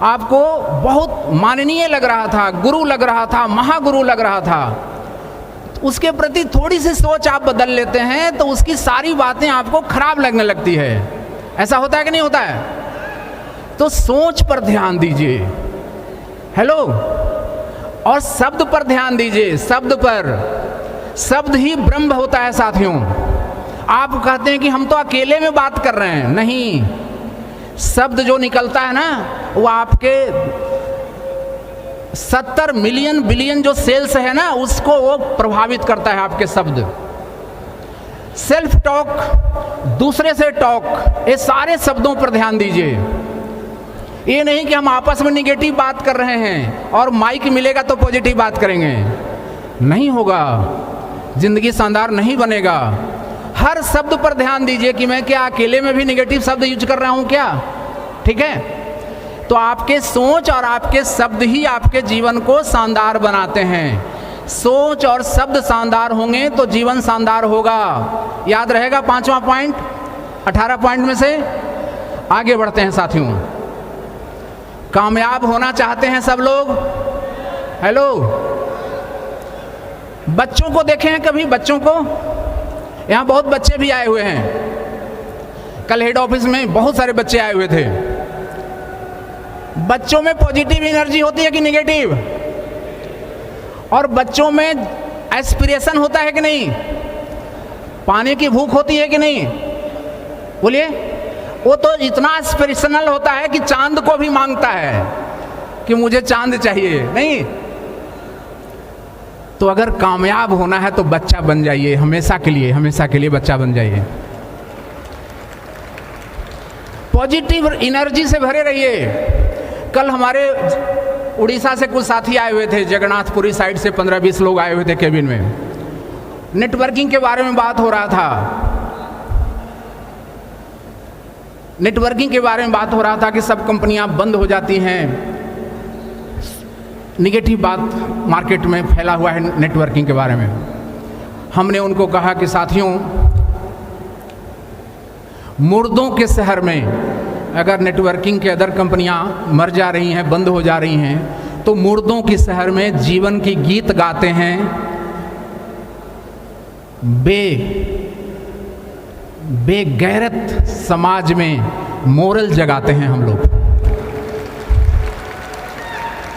आपको बहुत माननीय लग रहा था, गुरु लग रहा था, महागुरु लग रहा था, उसके प्रति थोड़ी सी सोच आप बदल लेते हैं तो उसकी सारी बातें आपको खराब लगने लगती है। ऐसा होता है कि नहीं होता है? तो सोच पर ध्यान दीजिए। हेलो, और शब्द पर ध्यान दीजिए। शब्द पर, शब्द ही ब्रह्म होता है साथियों। आप कहते हैं कि हम तो अकेले में बात कर रहे हैं, नहीं, शब्द जो निकलता है ना वो आपके 70 मिलियन बिलियन जो सेल्स है ना, उसको वो प्रभावित करता है आपके शब्द। सेल्फ टॉक, दूसरे से टॉक, ये सारे शब्दों पर ध्यान दीजिए। ये नहीं कि हम आपस में निगेटिव बात कर रहे हैं और माइक मिलेगा तो पॉजिटिव बात करेंगे, नहीं होगा, जिंदगी शानदार नहीं बनेगा। हर शब्द पर ध्यान दीजिए कि मैं क्या अकेले में भी निगेटिव शब्द यूज कर रहा हूं क्या, ठीक है। तो आपके सोच और आपके शब्द ही आपके जीवन को शानदार बनाते हैं। सोच और शब्द शानदार होंगे तो जीवन शानदार होगा। याद रहेगा 5वां पॉइंट 18 पॉइंट में से। आगे बढ़ते हैं साथियों। कामयाब होना चाहते हैं सब लोग? हेलो, बच्चों को देखे हैं कभी? बच्चों को, यहां बहुत बच्चे भी आए हुए हैं। कल हेड ऑफिस में बहुत सारे बच्चे आए हुए थे। बच्चों में पॉजिटिव एनर्जी होती है कि निगेटिव? और बच्चों में एस्पिरेशन होता है कि नहीं? पाने की भूख होती है कि नहीं? बोलिए। वो तो इतना एस्पिरेशनल होता है कि चांद को भी मांगता है कि मुझे चांद चाहिए, नहीं? तो अगर कामयाब होना है तो बच्चा बन जाइए, हमेशा के लिए, हमेशा के लिए बच्चा बन जाइए। पॉजिटिव एनर्जी से भरे रहिए। कल हमारे उड़ीसा से कुछ साथी आए हुए थे, जगन्नाथपुरी साइड से 15-20 लोग आए हुए थे केबिन में। नेटवर्किंग के बारे में बात हो रहा था। नेटवर्किंग के बारे में बात हो रहा था कि सब कंपनियां बंद हो जाती हैं। निगेटिव बात मार्केट में फैला हुआ है नेटवर्किंग के बारे में। हमने उनको कहा कि साथियों, मुर्दों के शहर में अगर नेटवर्किंग के अदर कंपनियां मर जा रही हैं, बंद हो जा रही हैं, तो मुर्दों के शहर में जीवन की गीत गाते हैं, बेगैरत समाज में मोरल जगाते हैं हम लोग।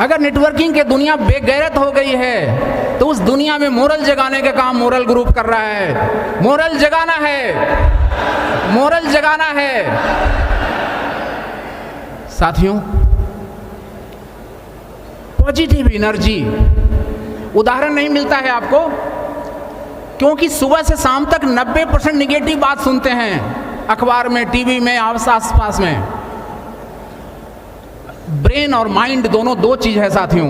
अगर नेटवर्किंग की दुनिया बेगैरत हो गई है तो उस दुनिया में मोरल जगाने का काम मोरल ग्रुप कर रहा है। मोरल जगाना है, मोरल जगाना है। साथियों, पॉजिटिव एनर्जी उदाहरण नहीं मिलता है आपको, क्योंकि सुबह से शाम तक 90% निगेटिव बात सुनते हैं अखबार में, टीवी में, आस पास में। ब्रेन और माइंड दोनों दो चीज है साथियों।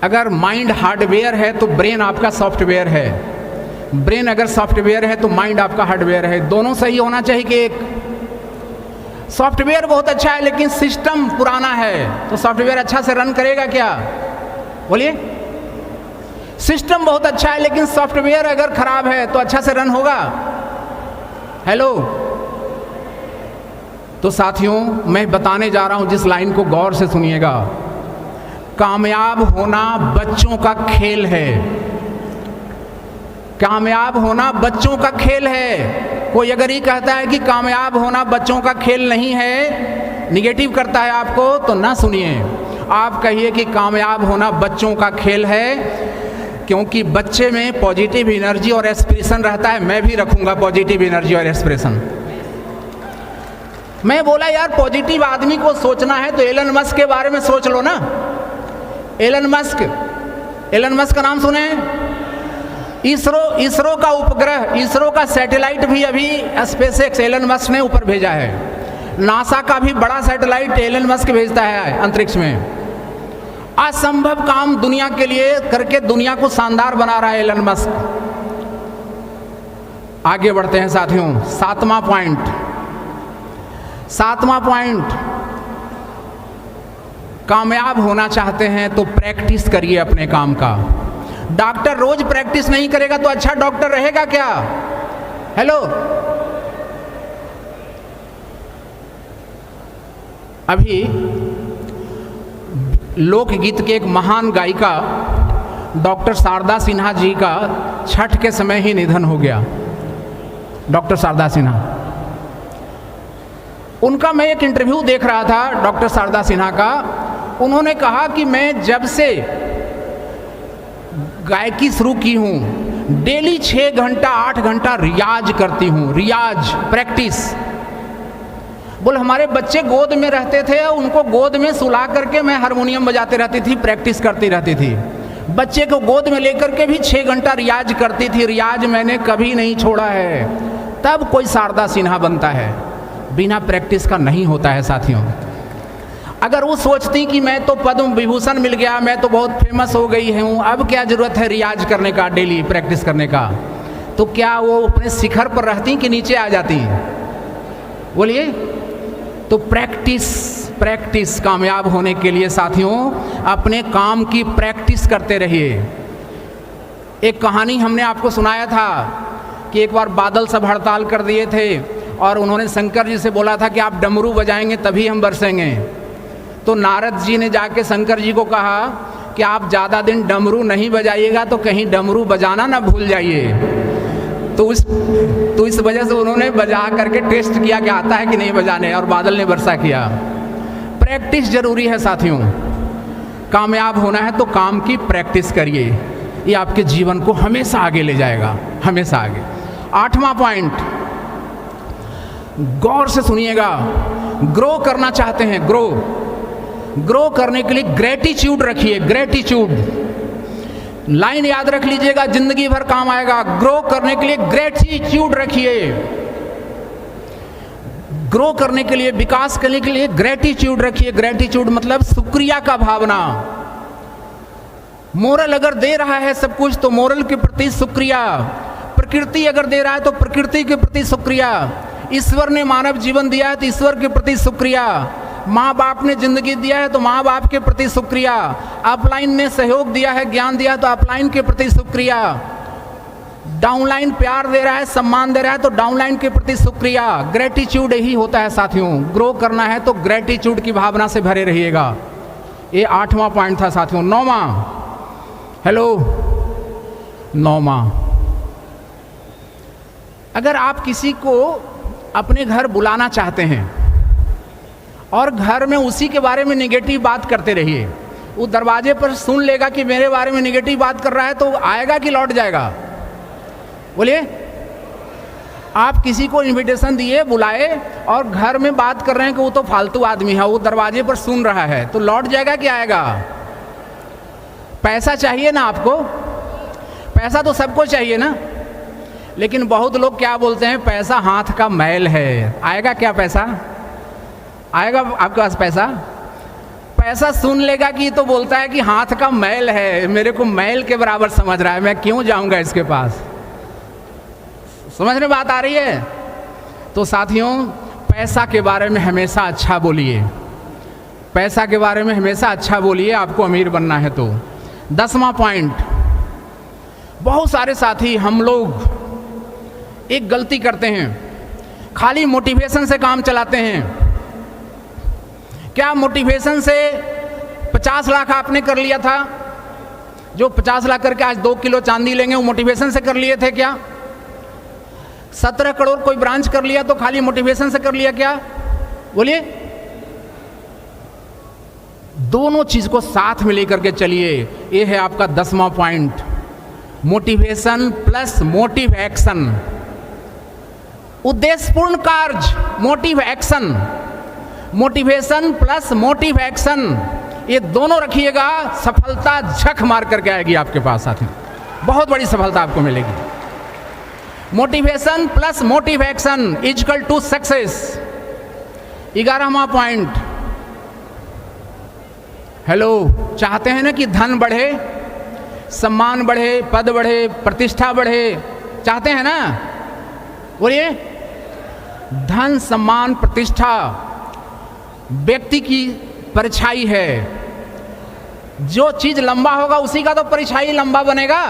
अगर माइंड हार्डवेयर है तो ब्रेन आपका सॉफ्टवेयर है। ब्रेन अगर सॉफ्टवेयर है तो माइंड आपका हार्डवेयर है। दोनों सही होना चाहिए कि एक सॉफ्टवेयर बहुत अच्छा है लेकिन सिस्टम पुराना है तो सॉफ्टवेयर अच्छा से रन करेगा क्या? बोलिए। सिस्टम बहुत अच्छा है लेकिन सॉफ्टवेयर अगर खराब है तो अच्छा से रन होगा? हेलो। तो साथियों, मैं बताने जा रहा हूं जिस लाइन को गौर से सुनिएगा। कामयाब होना बच्चों का खेल है। कामयाब होना बच्चों का खेल है। कोई अगर ये कहता है कि कामयाब होना बच्चों का खेल नहीं है, निगेटिव करता है आपको, तो ना सुनिए। आप कहिए कि कामयाब होना बच्चों का खेल है, क्योंकि बच्चे में पॉजिटिव एनर्जी और एस्पिरेशन रहता है। मैं भी रखूंगा पॉजिटिव एनर्जी और एस्पिरेशन। मैं बोला यार, पॉजिटिव आदमी को सोचना है तो एलन मस्क के बारे में सोच लो ना। एलन मस्क का नाम सुने? इसरो का उपग्रह, इसरो का सैटेलाइट भी अभी स्पेसएक्स एलन मस्क ने ऊपर भेजा है। नासा का भी बड़ा सैटेलाइट एलन मस्क भेजता है अंतरिक्ष में। असंभव काम दुनिया के लिए करके दुनिया को शानदार बना रहा है एलन मस्क। आगे बढ़ते हैं साथियों। सातवां पॉइंट, कामयाब होना चाहते हैं तो प्रैक्टिस करिए अपने काम का। डॉक्टर रोज प्रैक्टिस नहीं करेगा तो अच्छा डॉक्टर रहेगा क्या? हेलो। अभी लोकगीत के एक महान गायिका डॉक्टर शारदा सिन्हा जी का छठ के समय ही निधन हो गया। डॉक्टर शारदा सिन्हा, उनका मैं एक इंटरव्यू देख रहा था डॉक्टर शारदा सिन्हा का। उन्होंने कहा कि मैं जब से गायकी शुरू की हूँ डेली 6 घंटा 8 घंटा रियाज करती हूँ। रियाज, प्रैक्टिस। बोले हमारे बच्चे गोद में रहते थे, उनको गोद में सुला करके मैं हारमोनियम बजाते रहती थी, प्रैक्टिस करती रहती थी। बच्चे को गोद में लेकर के भी 6 घंटा रियाज करती थी। रियाज मैंने कभी नहीं छोड़ा है। तब कोई शारदा सिन्हा बनता है, बिना प्रैक्टिस का नहीं होता है साथियों। अगर वो सोचती कि मैं तो पद्म विभूषण मिल गया, मैं तो बहुत फेमस हो गई हूँ, अब क्या ज़रूरत है रियाज करने का, डेली प्रैक्टिस करने का, तो क्या वो अपने शिखर पर रहती कि नीचे आ जाती? बोलिए। तो प्रैक्टिस कामयाब होने के लिए साथियों अपने काम की प्रैक्टिस करते रहिए। एक कहानी हमने आपको सुनाया था कि एक बार बादल सब हड़ताल कर दिए थे और उन्होंने शंकर जी से बोला था कि आप डमरू बजाएंगे तभी हम बरसेंगे। तो नारद जी ने जाके शंकर जी को कहा कि आप ज़्यादा दिन डमरू नहीं बजाइएगा तो कहीं डमरू बजाना ना भूल जाइए। तो इस वजह से उन्होंने बजा करके टेस्ट किया कि आता है कि नहीं बजाने, और बादल ने वर्षा किया। प्रैक्टिस जरूरी है साथियों। कामयाब होना है तो काम की प्रैक्टिस करिए, ये आपके जीवन को हमेशा आगे ले जाएगा, हमेशा आगे। 8वां पॉइंट, गौर से सुनिएगा। ग्रो करना चाहते हैं, ग्रो करने के लिए ग्रेटिट्यूड रखिए। ग्रेटिट्यूड लाइन याद रख लीजिएगा, जिंदगी भर काम आएगा। ग्रो करने के लिए ग्रेटिट्यूड रखिए। ग्रो करने के लिए, विकास करने के लिए ग्रेटिट्यूड रखिए। ग्रेटिट्यूड मतलब शुक्रिया का भावना। मोरल अगर दे रहा है सब कुछ तो मोरल के प्रति शुक्रिया। प्रकृति अगर दे रहा है तो प्रकृति के प्रति शुक्रिया। ईश्वर ने मानव जीवन दिया है तो ईश्वर के प्रति शुक्रिया। माँ बाप ने जिंदगी दिया है तो माँ बाप के प्रति शुक्रिया। अपलाइन ने सहयोग दिया है, ज्ञान दिया है तो अपलाइन के प्रति शुक्रिया। डाउनलाइन प्यार दे रहा है, सम्मान दे रहा है तो डाउनलाइन के प्रति शुक्रिया। ग्रेटिट्यूड यही होता है साथियों। ग्रो करना है तो ग्रेटिट्यूड की भावना से भरे रहिएगा। ये 8वां पॉइंट था साथियों। 9वां, हेलो, 9वां, अगर आप किसी को अपने घर बुलाना चाहते हैं और घर में उसी के बारे में नेगेटिव बात करते रहिए, वो दरवाजे पर सुन लेगा कि मेरे बारे में नेगेटिव बात कर रहा है, तो आएगा कि लौट जाएगा? बोलिए। आप किसी को इनविटेशन दिए, बुलाए और घर में बात कर रहे हैं कि वो तो फालतू आदमी है, वो दरवाजे पर सुन रहा है, तो लौट जाएगा कि आएगा? पैसा चाहिए ना आपको, पैसा तो सबको चाहिए ना, लेकिन बहुत लोग क्या बोलते हैं, पैसा हाथ का मैल है। आएगा क्या पैसा? आएगा आपके पास पैसा? पैसा सुन लेगा कि तो बोलता है कि हाथ का मैल है, मेरे को मैल के बराबर समझ रहा है, मैं क्यों जाऊंगा इसके पास। समझने बात आ रही है? तो साथियों पैसा के बारे में हमेशा अच्छा बोलिए। पैसा के बारे में हमेशा अच्छा बोलिए, आपको अमीर बनना है तो। 10वां पॉइंट, बहुत सारे साथी हम लोग एक गलती करते हैं, खाली मोटिवेशन से काम चलाते हैं। क्या मोटिवेशन से 50 लाख आपने कर लिया था? जो 50 लाख करके आज 2 किलो चांदी लेंगे, वो मोटिवेशन से कर लिए थे क्या? 17 करोड़ कोई ब्रांच कर लिया तो खाली मोटिवेशन से कर लिया क्या? बोलिए। दोनों चीज को साथ में लेकर के चलिए। ये है आपका 10वां point, motivation plus motive action. उद्देश्यपूर्ण कार्य, motive action, motivation plus motive action, ये दोनों रखिएगा, सफलता झक मार करके आएगी आपके पास साथियों, बहुत बड़ी सफलता आपको मिलेगी। Motivation plus motive action equal to success. 11वां पॉइंट, हेलो, चाहते हैं ना कि धन बढ़े, सम्मान बढ़े, पद बढ़े, प्रतिष्ठा बढ़े, चाहते हैं ना? बोलिए। धन, सम्मान, प्रतिष्ठा व्यक्ति की परछाई है। जो चीज लंबा होगा उसी का तो परछाई लंबा बनेगा।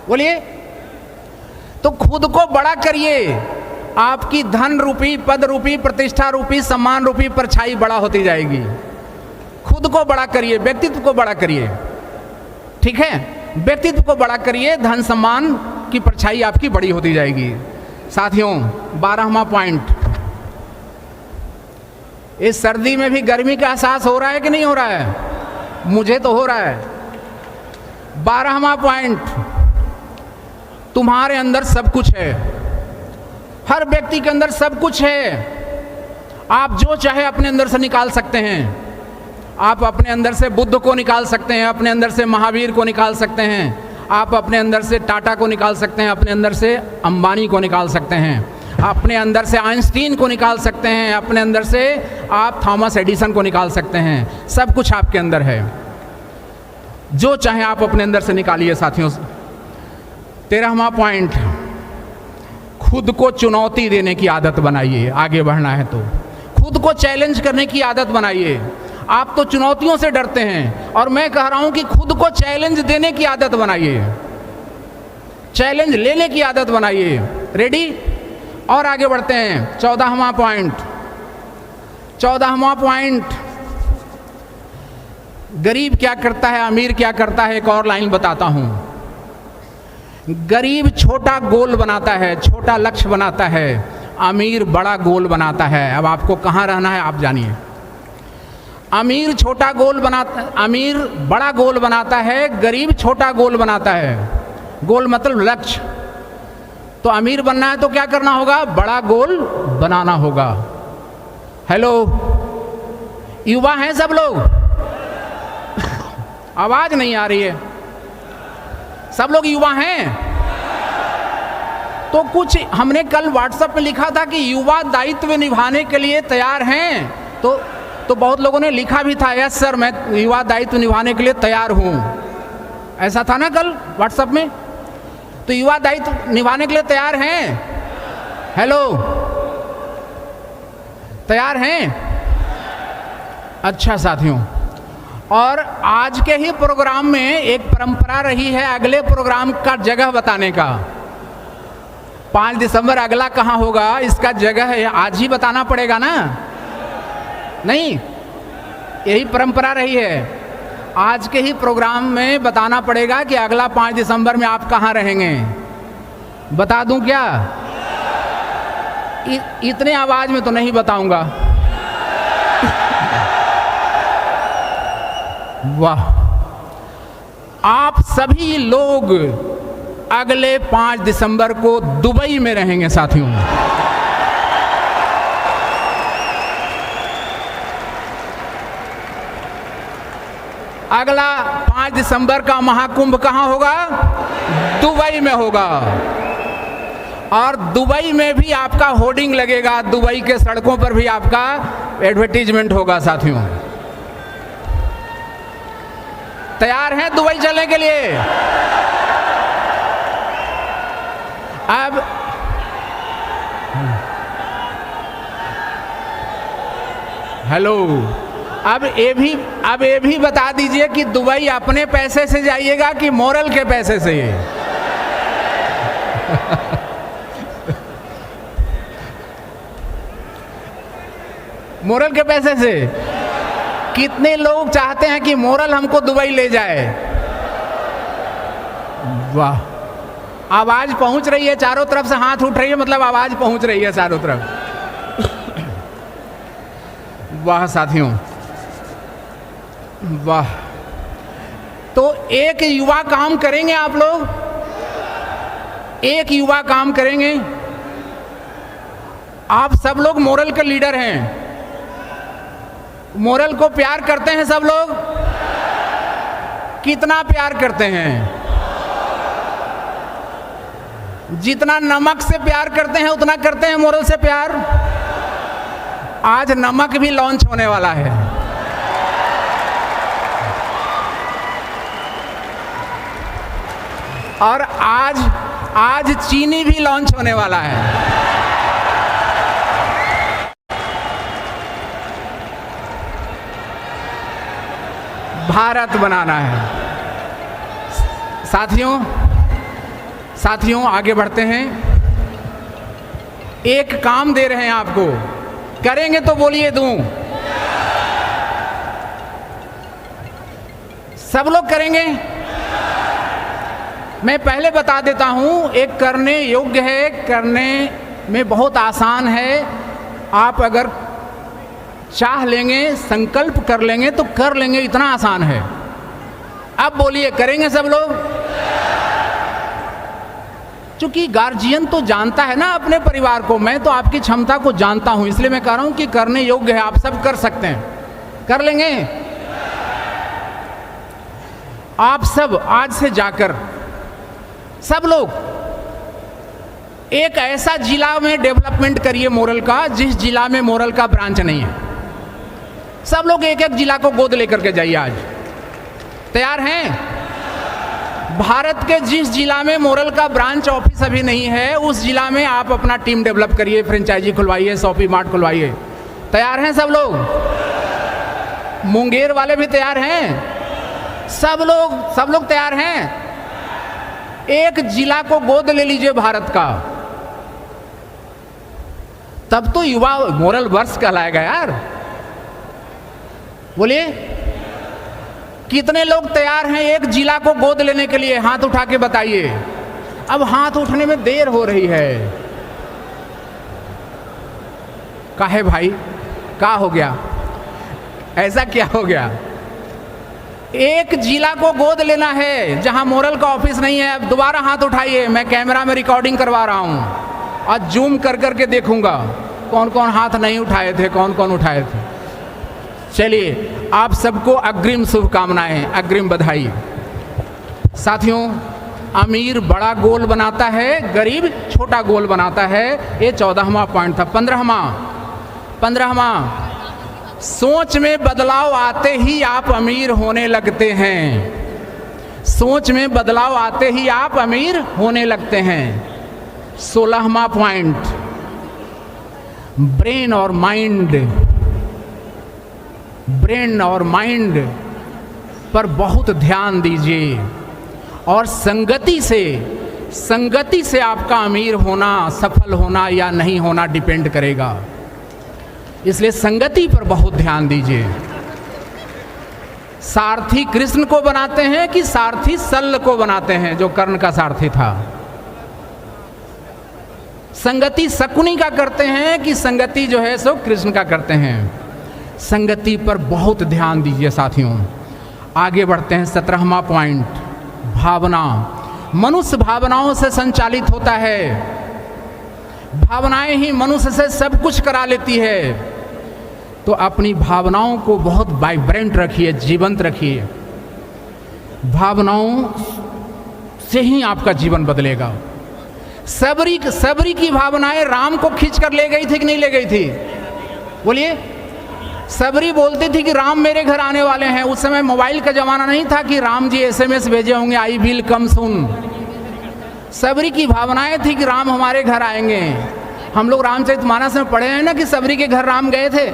बोलिए। तो खुद को बड़ा करिए, आपकी धन रूपी, पद रूपी, प्रतिष्ठा रूपी, सम्मान रूपी परछाई बड़ा होती जाएगी। खुद को बड़ा करिए, व्यक्तित्व को बड़ा करिए, ठीक है? व्यक्तित्व को बड़ा करिए, धन सम्मान की परछाई आपकी बड़ी होती जाएगी। साथियों 12वां पॉइंट, इस सर्दी में भी गर्मी का एहसास हो रहा है कि नहीं हो रहा है? मुझे तो हो रहा है। 12वां पॉइंट, तुम्हारे अंदर सब कुछ है, हर व्यक्ति के अंदर सब कुछ है। आप जो चाहे अपने अंदर से निकाल सकते हैं। आप अपने अंदर से बुद्ध को निकाल सकते हैं, अपने अंदर से महावीर को निकाल सकते हैं, आप अपने अंदर से टाटा को निकाल सकते हैं, अपने अंदर से अंबानी को निकाल सकते हैं, अपने अंदर से आइंस्टीन को निकाल सकते हैं, अपने अंदर से आप थॉमस एडिसन को निकाल सकते हैं। सब कुछ आपके अंदर है, जो चाहे आप अपने अंदर से निकालिए साथियों। 13वां पॉइंट, खुद को चुनौती देने की आदत बनाइए। आगे बढ़ना है तो खुद को चैलेंज करने की आदत बनाइए। आप तो चुनौतियों से डरते हैं और मैं कह रहा हूं कि खुद को चैलेंज देने की आदत बनाइए, चैलेंज लेने की आदत बनाइए। रेडी? और आगे बढ़ते हैं। 14वां पॉइंट, 14वां पॉइंट, गरीब क्या करता है, अमीर क्या करता है, एक और लाइन बताता हूं। गरीब छोटा गोल बनाता है, छोटा लक्ष्य बनाता है, अमीर बड़ा गोल बनाता है। अब आपको कहां रहना है आप जानिए। अमीर छोटा गोल बनाता, अमीर बड़ा गोल बनाता है, गरीब छोटा गोल बनाता है। गोल मतलब लक्ष्य। तो अमीर बनना है तो क्या करना होगा? बड़ा गोल बनाना होगा। हेलो, युवा हैं सब लोग? आवाज नहीं आ रही है। सब लोग युवा हैं? तो कुछ हमने कल व्हाट्सएप में लिखा था कि युवा दायित्व निभाने के लिए तैयार हैं। तो बहुत लोगों ने लिखा भी था, यस सर मैं युवा दायित्व निभाने के लिए तैयार हूं। ऐसा था ना कल व्हाट्सएप में? तो युवा दायित्व निभाने के लिए तैयार हैं? हेलो, तैयार हैं? अच्छा साथियों, और आज के ही प्रोग्राम में एक परंपरा रही है अगले प्रोग्राम का जगह बताने का। 5 दिसंबर अगला कहाँ होगा इसका जगह है आज ही बताना पड़ेगा ना? नहीं, यही परंपरा रही है। आज के ही प्रोग्राम में बताना पड़ेगा कि अगला 5 दिसंबर में आप कहाँ रहेंगे। बता दूं क्या? इतने आवाज में तो नहीं बताऊंगा। वाह, आप सभी लोग अगले 5 दिसंबर को दुबई में रहेंगे साथियों। अगला 5 दिसंबर का महाकुंभ कहाँ होगा? दुबई में होगा। और दुबई में भी आपका होर्डिंग लगेगा, दुबई के सड़कों पर भी आपका एडवर्टीजमेंट होगा साथियों। तैयार हैं दुबई चलने के लिए? अब हेलो, अब ये भी बता दीजिए कि दुबई अपने पैसे से जाइएगा कि मोरल के पैसे से? मोरल के पैसे से। कितने लोग चाहते हैं कि मोरल हमको दुबई ले जाए? वाह, आवाज पहुंच रही है चारों तरफ से, हाथ उठ रही है मतलब आवाज पहुंच रही है चारों तरफ। वाह साथियों, वाह। तो एक युवा काम करेंगे आप लोग, एक युवा काम करेंगे। आप सब लोग मोरल के लीडर हैं, मोरल को प्यार करते हैं सब लोग? कितना प्यार करते हैं? जितना नमक से प्यार करते हैं उतना करते हैं मोरल से प्यार? आज नमक भी लॉन्च होने वाला है। और आज चीनी भी लॉन्च होने वाला है। भारत बनाना है साथियों। आगे बढ़ते हैं। एक काम दे रहे हैं आपको, करेंगे तो बोलिए दूं? सब लोग करेंगे? मैं पहले बता देता हूं, एक करने योग्य है, करने में बहुत आसान है। आप अगर चाह लेंगे, संकल्प कर लेंगे तो कर लेंगे, इतना आसान है। अब बोलिए, करेंगे सब लोग? चूंकि गार्जियन तो जानता है ना अपने परिवार को, मैं तो आपकी क्षमता को जानता हूं, इसलिए मैं कह रहा हूं कि करने योग्य है, आप सब कर सकते हैं। कर लेंगे? आप सब आज से जाकर सब लोग एक ऐसा जिला में डेवलपमेंट करिए मोरल का, जिस जिला में मोरल का ब्रांच नहीं है। सब लोग एक एक जिला को गोद लेकर के जाइए आज। तैयार हैं? भारत के जिस जिला में मोरल का ब्रांच ऑफिस अभी नहीं है, उस जिला में आप अपना टीम डेवलप करिए, फ्रेंचाइजी खुलवाइए, शॉपिंग मार्ट खुलवाइए। तैयार हैं सब लोग? मुंगेर वाले भी तैयार हैं? सब लोग तैयार हैं? एक जिला को गोद ले लीजिए भारत का, तब तो युवा मोरल वर्ष कहलाएगा यार। बोलिए, कितने लोग तैयार हैं एक जिला को गोद लेने के लिए? हाथ उठा के बताइए। अब हाथ उठने में देर हो रही है। काहे भाई, क्या हो गया? ऐसा क्या हो गया? एक जिला को गोद लेना है जहां मोरल का ऑफिस नहीं है। अब दोबारा हाथ उठाइए, मैं कैमरा में रिकॉर्डिंग करवा रहा हूं और जूम कर करके देखूंगा कौन कौन हाथ नहीं उठाए थे, कौन कौन उठाए थे। चलिए, आप सबको अग्रिम शुभकामनाएं, अग्रिम बधाई। साथियों, अमीर बड़ा गोल बनाता है, गरीब छोटा गोल बनाता है। ये 14वां पॉइंट था। 15वां, सोच में बदलाव आते ही आप अमीर होने लगते हैं। सोच में बदलाव आते ही आप अमीर होने लगते हैं। 16वां पॉइंट, ब्रेन और माइंड पर बहुत ध्यान दीजिए और संगति से आपका अमीर होना, सफल होना या नहीं होना डिपेंड करेगा। इसलिए संगति पर बहुत ध्यान दीजिए। सारथी कृष्ण को बनाते हैं कि सारथी शल्य को बनाते हैं, जो कर्ण का सारथी था? संगति शकुनी का करते हैं कि संगति जो है सो कृष्ण का करते हैं? संगति पर बहुत ध्यान दीजिए साथियों। आगे बढ़ते हैं। 17वां पॉइंट, भावना। मनुष्य भावनाओं से संचालित होता है। भावनाएं ही मनुष्य से सब कुछ करा लेती है। तो अपनी भावनाओं को बहुत वाइब्रेंट रखिए, जीवंत रखिए। भावनाओं से ही आपका जीवन बदलेगा। सबरी की भावनाएं राम को खींच कर ले गई थी कि नहीं ले गई थी? बोलिए। सबरी बोलती थी कि राम मेरे घर आने वाले हैं। उस समय मोबाइल का जमाना नहीं था कि राम जी SMS भेजे होंगे, आई विल कम सून। सबरी की भावनाएं थी कि राम हमारे घर आएंगे। हम लोग रामचरितमानस में पढ़े हैं ना कि सबरी के घर राम गए थे।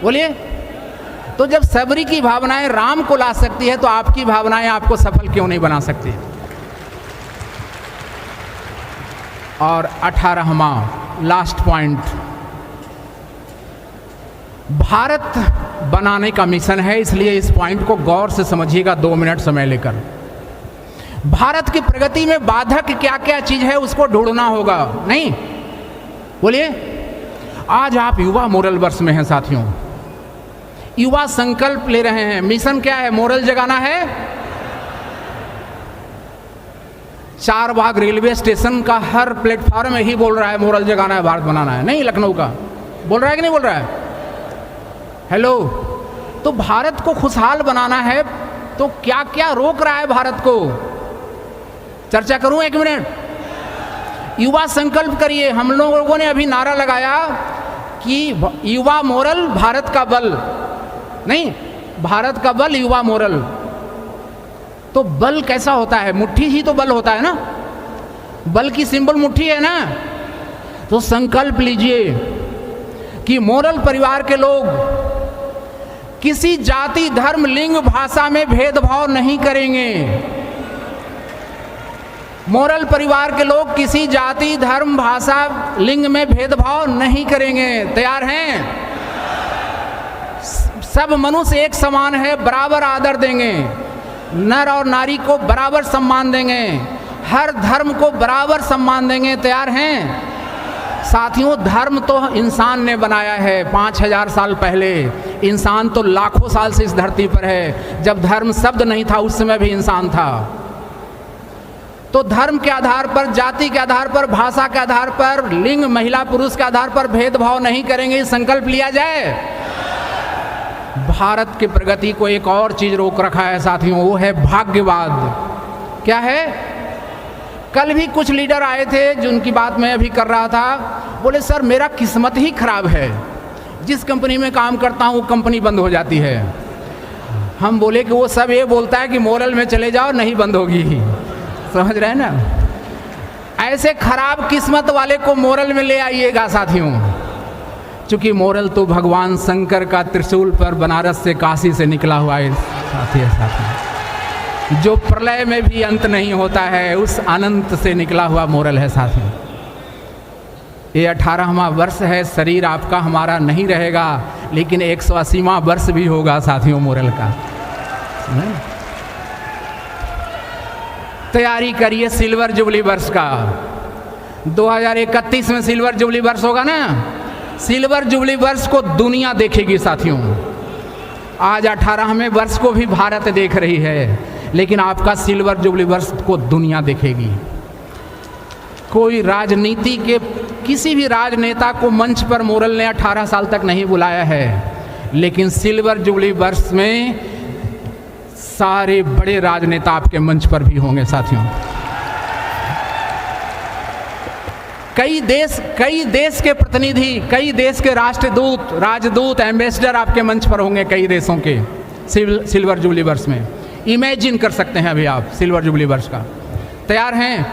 बोलिए। तो जब सबरी की भावनाएं राम को ला सकती है, तो आपकी भावनाएं आपको सफल क्यों नहीं बना सकती? और 18वां लास्ट पॉइंट, भारत बनाने का मिशन है। इसलिए इस पॉइंट को गौर से समझिएगा, 2 मिनट समय लेकर। भारत की प्रगति में बाधक क्या क्या चीज है उसको ढूंढना होगा। नहीं? बोलिए। आज आप युवा मोरल वर्ष में हैं साथियों। युवा संकल्प ले रहे हैं। मिशन क्या है? मोरल जगाना है। 4 बाग रेलवे स्टेशन का हर प्लेटफॉर्म में ही बोल रहा है मोरल जगाना है, भारत बनाना है। नहीं, लखनऊ का बोल रहा है कि नहीं बोल रहा है? हेलो। तो भारत को खुशहाल बनाना है, तो क्या क्या रोक रहा है भारत को? चर्चा करूं 1 मिनट। युवा संकल्प करिए। हम लोगों ने अभी नारा लगाया कि युवा मोरल भारत का बल। नहीं, भारत का बल युवा मोरल। तो बल कैसा होता है? मुट्ठी ही तो बल होता है ना। बल की सिंबल मुट्ठी है ना। तो संकल्प लीजिए कि मोरल परिवार के लोग किसी जाति, धर्म, लिंग, भाषा में भेदभाव नहीं करेंगे। मोरल परिवार के लोग किसी जाति, धर्म, भाषा, लिंग में भेदभाव नहीं करेंगे। तैयार हैं? सब मनुष्य एक समान है, बराबर आदर देंगे। नर और नारी को बराबर सम्मान देंगे। हर धर्म को बराबर सम्मान देंगे। तैयार हैं? साथियों, धर्म तो इंसान ने बनाया है 5000 साल पहले। इंसान तो लाखों साल से इस धरती पर है। जब धर्म शब्द नहीं था, उस समय भी इंसान था। तो धर्म के आधार पर, जाति के आधार पर, भाषा के आधार पर, लिंग महिला पुरुष के आधार पर भेदभाव नहीं करेंगे, संकल्प लिया जाए। भारत की प्रगति को एक और चीज रोक रखा है साथियों, वो है भाग्यवाद। क्या है? कल भी कुछ लीडर आए थे जिनकी बात मैं अभी कर रहा था, बोले सर मेरा किस्मत ही खराब है, जिस कंपनी में काम करता हूँ वो कंपनी बंद हो जाती है। हम बोले कि वो सब ये बोलता है कि मोरल में चले जाओ, नहीं बंद होगी। समझ रहे हैं ना? ऐसे खराब किस्मत वाले को मोरल में ले आइएगा साथियों, क्योंकि मोरल तो भगवान शंकर का त्रिशूल पर बनारस से, काशी से निकला हुआ है साथी, जो प्रलय में भी अंत नहीं होता है, उस अनंत से निकला हुआ मोरल है साथियों। ये 18वां वर्ष है, शरीर आपका हमारा नहीं रहेगा, लेकिन 180वां वर्ष भी होगा साथियों मोरल का। तैयारी करिए सिल्वर जुबली वर्ष का। 2031 में सिल्वर जुबली वर्ष होगा ना। सिल्वर जुबली वर्ष को दुनिया देखेगी साथियों। आज 18वें वर्ष को भी भारत देख रही है, लेकिन आपका सिल्वर जुबली वर्ष को दुनिया देखेगी। कोई राजनीति के किसी भी राजनेता को मंच पर मोरल ने 18 साल तक नहीं बुलाया है, लेकिन सिल्वर जुबली वर्ष में सारे बड़े राजनेता आपके मंच पर भी होंगे साथियों। कई देश के प्रतिनिधि, कई देश के राष्ट्रदूत, राजदूत, एम्बेसडर आपके मंच पर होंगे कई देशों के सिल्वर जुबली वर्ष में। इमेजिन कर सकते हैं अभी आप सिल्वर जुबली वर्ष का। तैयार हैं?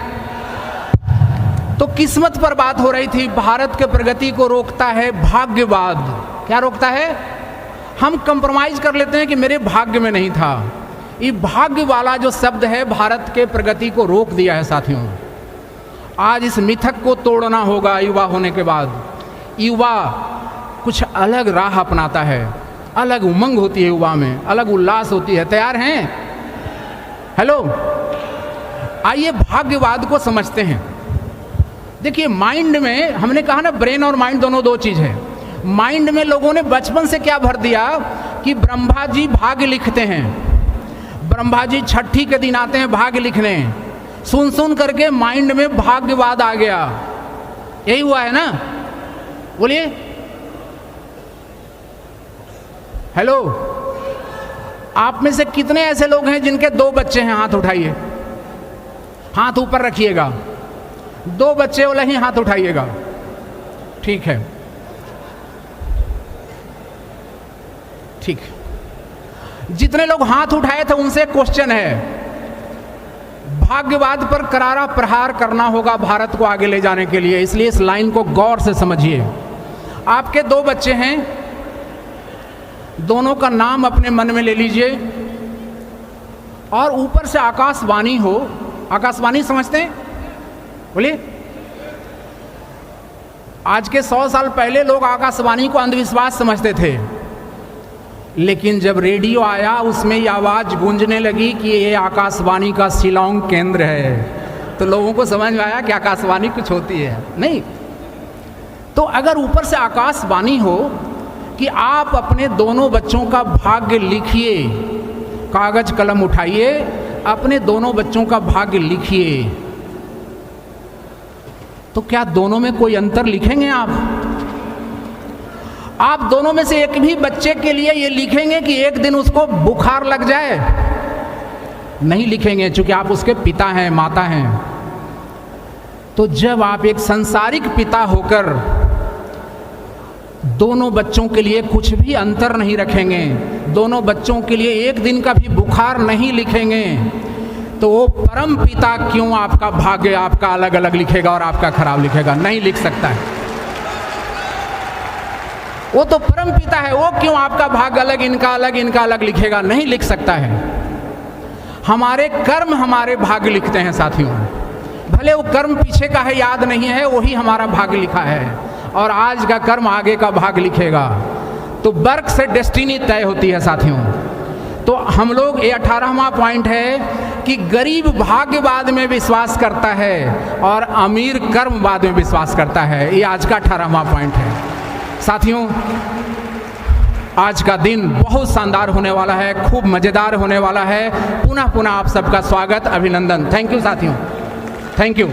तो किस्मत पर बात हो रही थी। भारत के प्रगति को रोकता है भाग्यवाद। क्या रोकता है? हम कंप्रोमाइज कर लेते हैं कि मेरे भाग्य में नहीं था। ये भाग्य वाला जो शब्द है भारत के प्रगति को रोक दिया है साथियों। आज इस मिथक को तोड़ना होगा। युवा होने के बाद युवा कुछ अलग राह अपनाता है, अलग उमंग होती है युवा में, अलग उल्लास होती है। तैयार हैं? हेलो, आइए भाग्यवाद को समझते हैं। देखिए, माइंड में हमने कहा ना, ब्रेन और माइंड दोनों दो चीज है। माइंड में लोगों ने बचपन से क्या भर दिया कि ब्रह्मा जी भाग्य लिखते हैं, ब्रह्मा जी छठी के दिन आते हैं भाग्य लिखने। सुन सुन करके माइंड में भाग्यवाद आ गया। यही हुआ है ना? बोलिए। हेलो, आप में से कितने ऐसे लोग हैं जिनके 2 बच्चे हैं? हाथ उठाइए, हाथ ऊपर रखिएगा। 2 बच्चे वाला ही हाथ उठाइएगा। ठीक है, ठीक। जितने लोग हाथ उठाए थे उनसे क्वेश्चन है। भाग्यवाद पर करारा प्रहार करना होगा भारत को आगे ले जाने के लिए, इसलिए इस लाइन को गौर से समझिए। आपके 2 बच्चे हैं, दोनों का नाम अपने मन में ले लीजिए और ऊपर से आकाशवाणी हो। आकाशवाणी समझते हैं? बोलिए। आज के 100 साल पहले लोग आकाशवाणी को अंधविश्वास समझते थे, लेकिन जब रेडियो आया उसमें ये आवाज़ गूंजने लगी कि ये आकाशवाणी का शिलांग केंद्र है, तो लोगों को समझ में आया कि आकाशवाणी कुछ होती है। नहीं तो अगर ऊपर से आकाशवाणी हो कि आप अपने दोनों बच्चों का भाग्य लिखिए, कागज कलम उठाइए, अपने दोनों बच्चों का भाग्य लिखिए, तो क्या दोनों में कोई अंतर लिखेंगे आप दोनों में से एक भी बच्चे के लिए ये लिखेंगे कि एक दिन उसको बुखार लग जाए? नहीं लिखेंगे, क्योंकि आप उसके पिता हैं, माता हैं। तो जब आप एक सांसारिक पिता होकर दोनों बच्चों के लिए कुछ भी अंतर नहीं रखेंगे, दोनों बच्चों के लिए एक दिन का भी बुखार नहीं लिखेंगे, तो वो परम पिता क्यों आपका भाग्य आपका अलग अलग लिखेगा और आपका खराब लिखेगा? नहीं लिख सकता है। वो तो परम पिता है, वो क्यों आपका भाग्य अलग, इनका अलग, इनका अलग लिखेगा? नहीं लिख सकता है। हमारे कर्म हमारे भाग्य लिखते हैं साथियों। भले वो कर्म पीछे का है, याद नहीं है, वही हमारा भाग्य लिखा है, और आज का कर्म आगे का भाग्य लिखेगा। तो बर्थ से डेस्टिनी तय होती है साथियों। तो हम लोग, ये 18वां पॉइंट है कि गरीब भाग्यवाद में विश्वास करता है और अमीर कर्मवाद में विश्वास करता है। ये आज का 18वां पॉइंट है साथियों। आज का दिन बहुत शानदार होने वाला है, खूब मज़ेदार होने वाला है। पुनः आप सबका स्वागत, अभिनंदन। थैंक यू साथियों। Thank you.